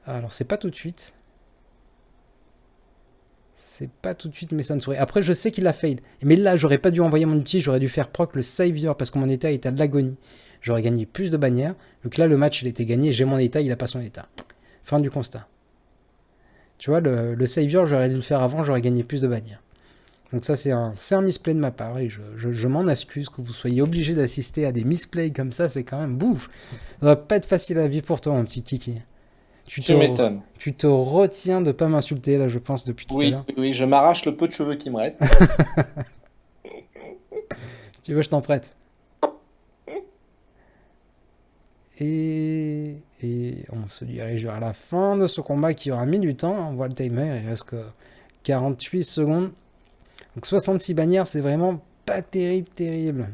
Alors, c'est pas tout de suite. C'est pas tout de suite, mais ça ne sourit. Après, je sais qu'il a fail. Mais là, j'aurais pas dû envoyer mon ulti. J'aurais dû faire proc le savior parce que mon état est à l'agonie. J'aurais gagné plus de bannières. Vu que là, le match, il était gagné. J'ai mon état, il a pas son état. Fin du constat. Tu vois, le savior, j'aurais dû le faire avant. J'aurais gagné plus de bannières. Donc ça, c'est un misplay de ma part, et je m'en excuse que vous soyez obligé d'assister à des misplays comme ça, c'est quand même bouffe. Ça va pas être facile à vivre pour toi, mon petit Kiki. Tu m'étonnes. Tu te retiens de pas m'insulter, là, je pense, depuis tout à Oui, l'heure. oui, oui, je m'arrache le peu de cheveux qui me reste. Si tu veux, je t'en prête. Et on se dirige vers la fin de ce combat qui aura mis du temps. On voit le timer, il reste que 48 secondes. Donc 66 bannières, c'est vraiment pas terrible.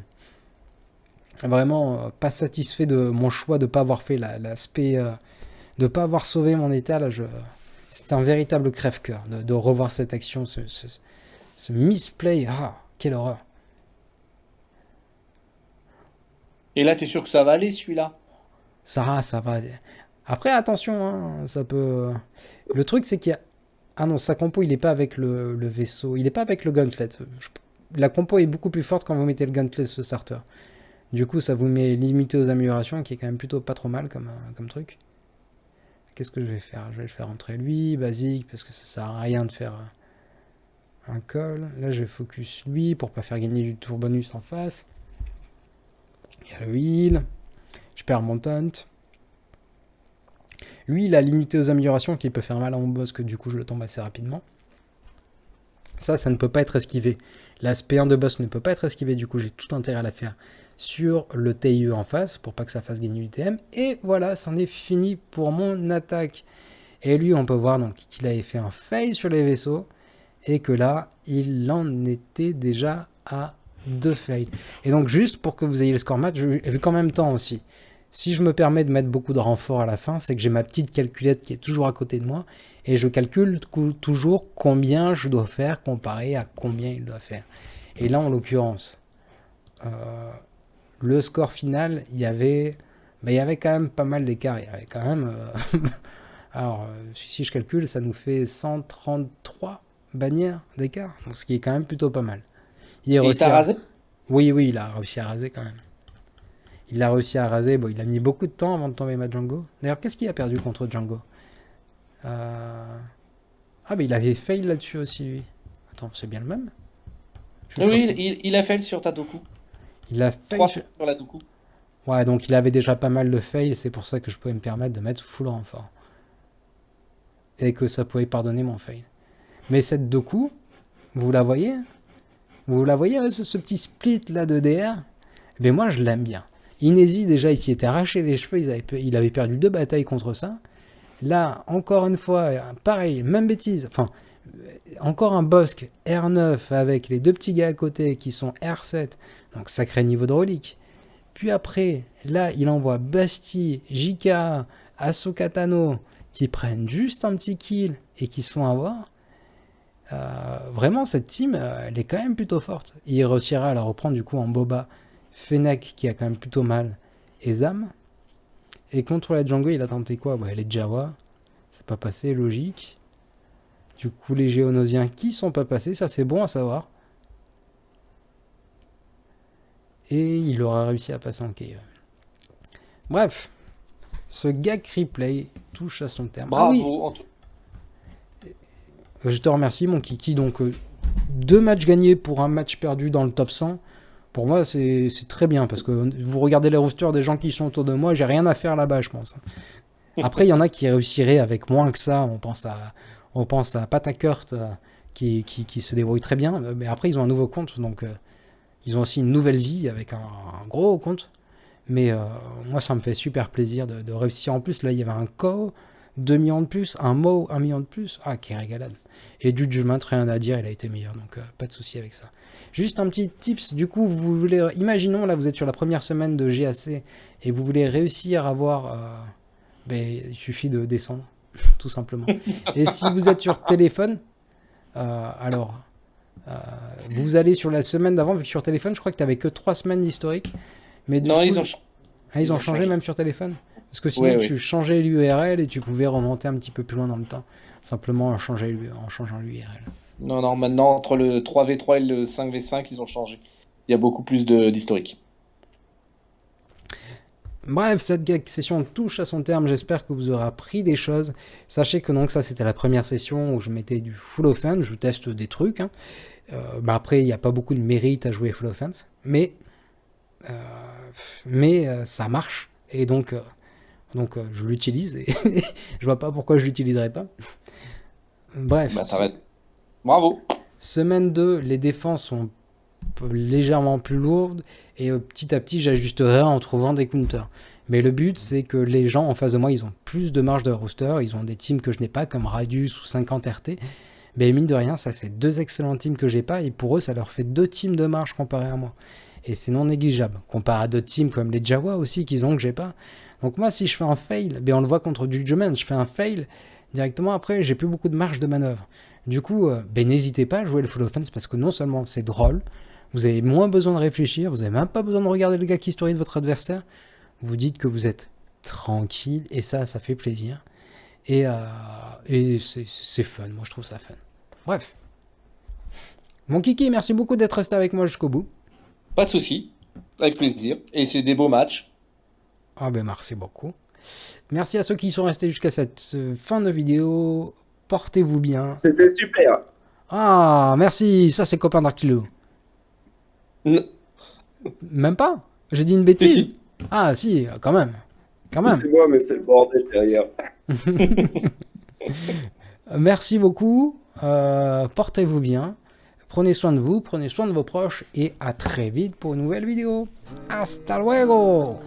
Vraiment pas satisfait de mon choix de pas avoir fait l'aspect, de pas avoir sauvé mon état. Là, c'est un véritable crève-cœur de revoir cette action, ce misplay. Ah, quelle horreur. Et là, t'es sûr que ça va aller, celui-là? Ça va. Après, attention, hein, ça peut... Le truc, c'est qu'il y a... Ah non, sa compo, il est pas avec le vaisseau. Il est pas avec le gauntlet. La compo est beaucoup plus forte quand vous mettez le gauntlet sur starter. Du coup, ça vous met limité aux améliorations, qui est quand même plutôt pas trop mal comme truc. Qu'est-ce que je vais faire? Je vais le faire entrer lui, basique, parce que ça sert à rien de faire un call. Là, je vais focus lui pour pas faire gagner du tour bonus en face. Il y a le heal. Je perds mon taunt. Lui, il a limité aux améliorations qui peut faire mal à mon boss, que du coup je le tombe assez rapidement. Ça ne peut pas être esquivé. L'aspect 1 de boss ne peut pas être esquivé, du coup j'ai tout intérêt à la faire sur le TIE en face, pour pas que ça fasse gagner du TM. Et voilà, c'en est fini pour mon attaque. Et lui, on peut voir donc qu'il avait fait un fail sur les vaisseaux, et que là, il en était déjà à 2 fails. Et donc, juste pour que vous ayez le score match, vu qu'en même temps aussi, si je me permets de mettre beaucoup de renforts à la fin, c'est que j'ai ma petite calculette qui est toujours à côté de moi, et je calcule toujours combien je dois faire comparé à combien il doit faire. Et là, en l'occurrence, le score final, il y avait quand même pas mal d'écart. Il y avait quand même... alors, si je calcule, ça nous fait 133 bannières d'écart, donc ce qui est quand même plutôt pas mal. Il t'a rasé? Oui, il a réussi à raser quand même. Il a réussi à raser, bon, il a mis beaucoup de temps avant de tomber ma Django. D'ailleurs, qu'est-ce qu'il a perdu contre Django? Ah, mais il avait fail là-dessus aussi, lui. Attends, c'est bien le même? Oui, il a fail sur ta Doku. Il a fail 3 sur la Doku. Ouais, donc il avait déjà pas mal de fail, c'est pour ça que je pouvais me permettre de mettre full renfort. Et que ça pouvait pardonner mon fail. Mais cette Doku, vous la voyez? Vous la voyez, ce petit split là de DR? Mais moi, je l'aime bien. Inési, déjà, il s'y était arraché les cheveux, il avait perdu 2 batailles contre ça. Là, encore une fois, pareil, même bêtise. Enfin, encore un Bosque R9 avec les 2 petits gars à côté qui sont R7. Donc, sacré niveau de relique. Puis après, là, il envoie Basti, JK, Ahsoka Tano qui prennent juste un petit kill et qui se font avoir. Vraiment, cette team, elle est quand même plutôt forte. Il réussira à la reprendre du coup en Boba, Fennec qui a quand même plutôt mal, et Zam. Et contre la Django, il a tenté quoi? Les Jawa, c'est pas passé, logique. Du coup, les Géonosiens qui sont pas passés, ça c'est bon à savoir. Et il aura réussi à passer en cave. Bref, ce gag replay touche à son terme. Bravo. Ah oui. Je te remercie mon kiki. Donc 2 matchs gagnés pour un match perdu dans le top 100. Pour moi c'est très bien parce que vous regardez les rosters des gens qui sont autour de moi, j'ai rien à faire là-bas je pense. Après il y en a qui réussiraient avec moins que ça. On pense à Patakurt qui se débrouille très bien. Mais après ils ont un nouveau compte donc ils ont aussi une nouvelle vie avec un gros compte. Mais moi, ça me fait super plaisir de réussir. En plus, là, il y avait un Ko, 2 millions de plus, un Mo, 1 million de plus. Ah, quelle régalade. Et du Judgment, rien à dire, il a été meilleur. Donc, pas de souci avec ça. Juste un petit tips. Du coup, vous voulez... Imaginons, là, vous êtes sur la première semaine de GAC et vous voulez réussir à avoir... il suffit de descendre, tout simplement. Et si vous êtes sur téléphone, vous allez sur la semaine d'avant, vu que sur téléphone, je crois que tu n'avais que 3 semaines d'historique. Mais non, ils ont changé même sur téléphone. Parce que sinon, tu changeais l'URL et tu pouvais remonter un petit peu plus loin dans le temps. Simplement en changeant l'URL. Non, maintenant, entre le 3v3 et le 5v5, ils ont changé. Il y a beaucoup plus d'historique. Bref, cette session touche à son terme. J'espère que vous aurez appris des choses. Sachez que donc ça, c'était la première session où je mettais du full offense. Je teste des trucs. Après, il n'y a pas beaucoup de mérite à jouer full offense. Mais ça marche. Et donc je l'utilise. Et je vois pas pourquoi je l'utiliserais pas. Bref. Bravo. Semaine 2, les défenses sont légèrement plus lourdes. Et petit à petit, j'ajusterai en trouvant des counters. Mais le but, c'est que les gens en face de moi, ils ont plus de marge de rooster. Ils ont des teams que je n'ai pas, comme Radius ou 50 RT. Mais mine de rien, ça, c'est 2 excellents teams que j'ai pas. Et pour eux, ça leur fait 2 teams de marge comparé à moi. Et c'est non négligeable. Comparé à d'autres teams comme les Jawa aussi, qu'ils ont, que j'ai pas. Donc moi, si je fais un fail, on le voit contre Judgment, je fais un fail, directement après, j'ai plus beaucoup de marge de manœuvre. Du coup, n'hésitez pas à jouer le full offense parce que non seulement c'est drôle, vous avez moins besoin de réfléchir, vous avez même pas besoin de regarder le gag historique de votre adversaire. Vous dites que vous êtes tranquille et ça fait plaisir. Et c'est fun, moi je trouve ça fun. Bref. Mon kiki, merci beaucoup d'être resté avec moi jusqu'au bout. Pas de souci, avec plaisir. Et c'est des beaux matchs. Ah merci beaucoup. Merci à ceux qui sont restés jusqu'à cette fin de vidéo. Portez-vous bien. C'était super. Ah, merci. Ça, c'est copain d'Arkilo. Même pas? J'ai dit une bêtise. Si. Ah, si, quand même. C'est moi, mais c'est le bordel derrière. Merci beaucoup. Portez-vous bien. Prenez soin de vous, prenez soin de vos proches et à très vite pour une nouvelle vidéo. Hasta luego!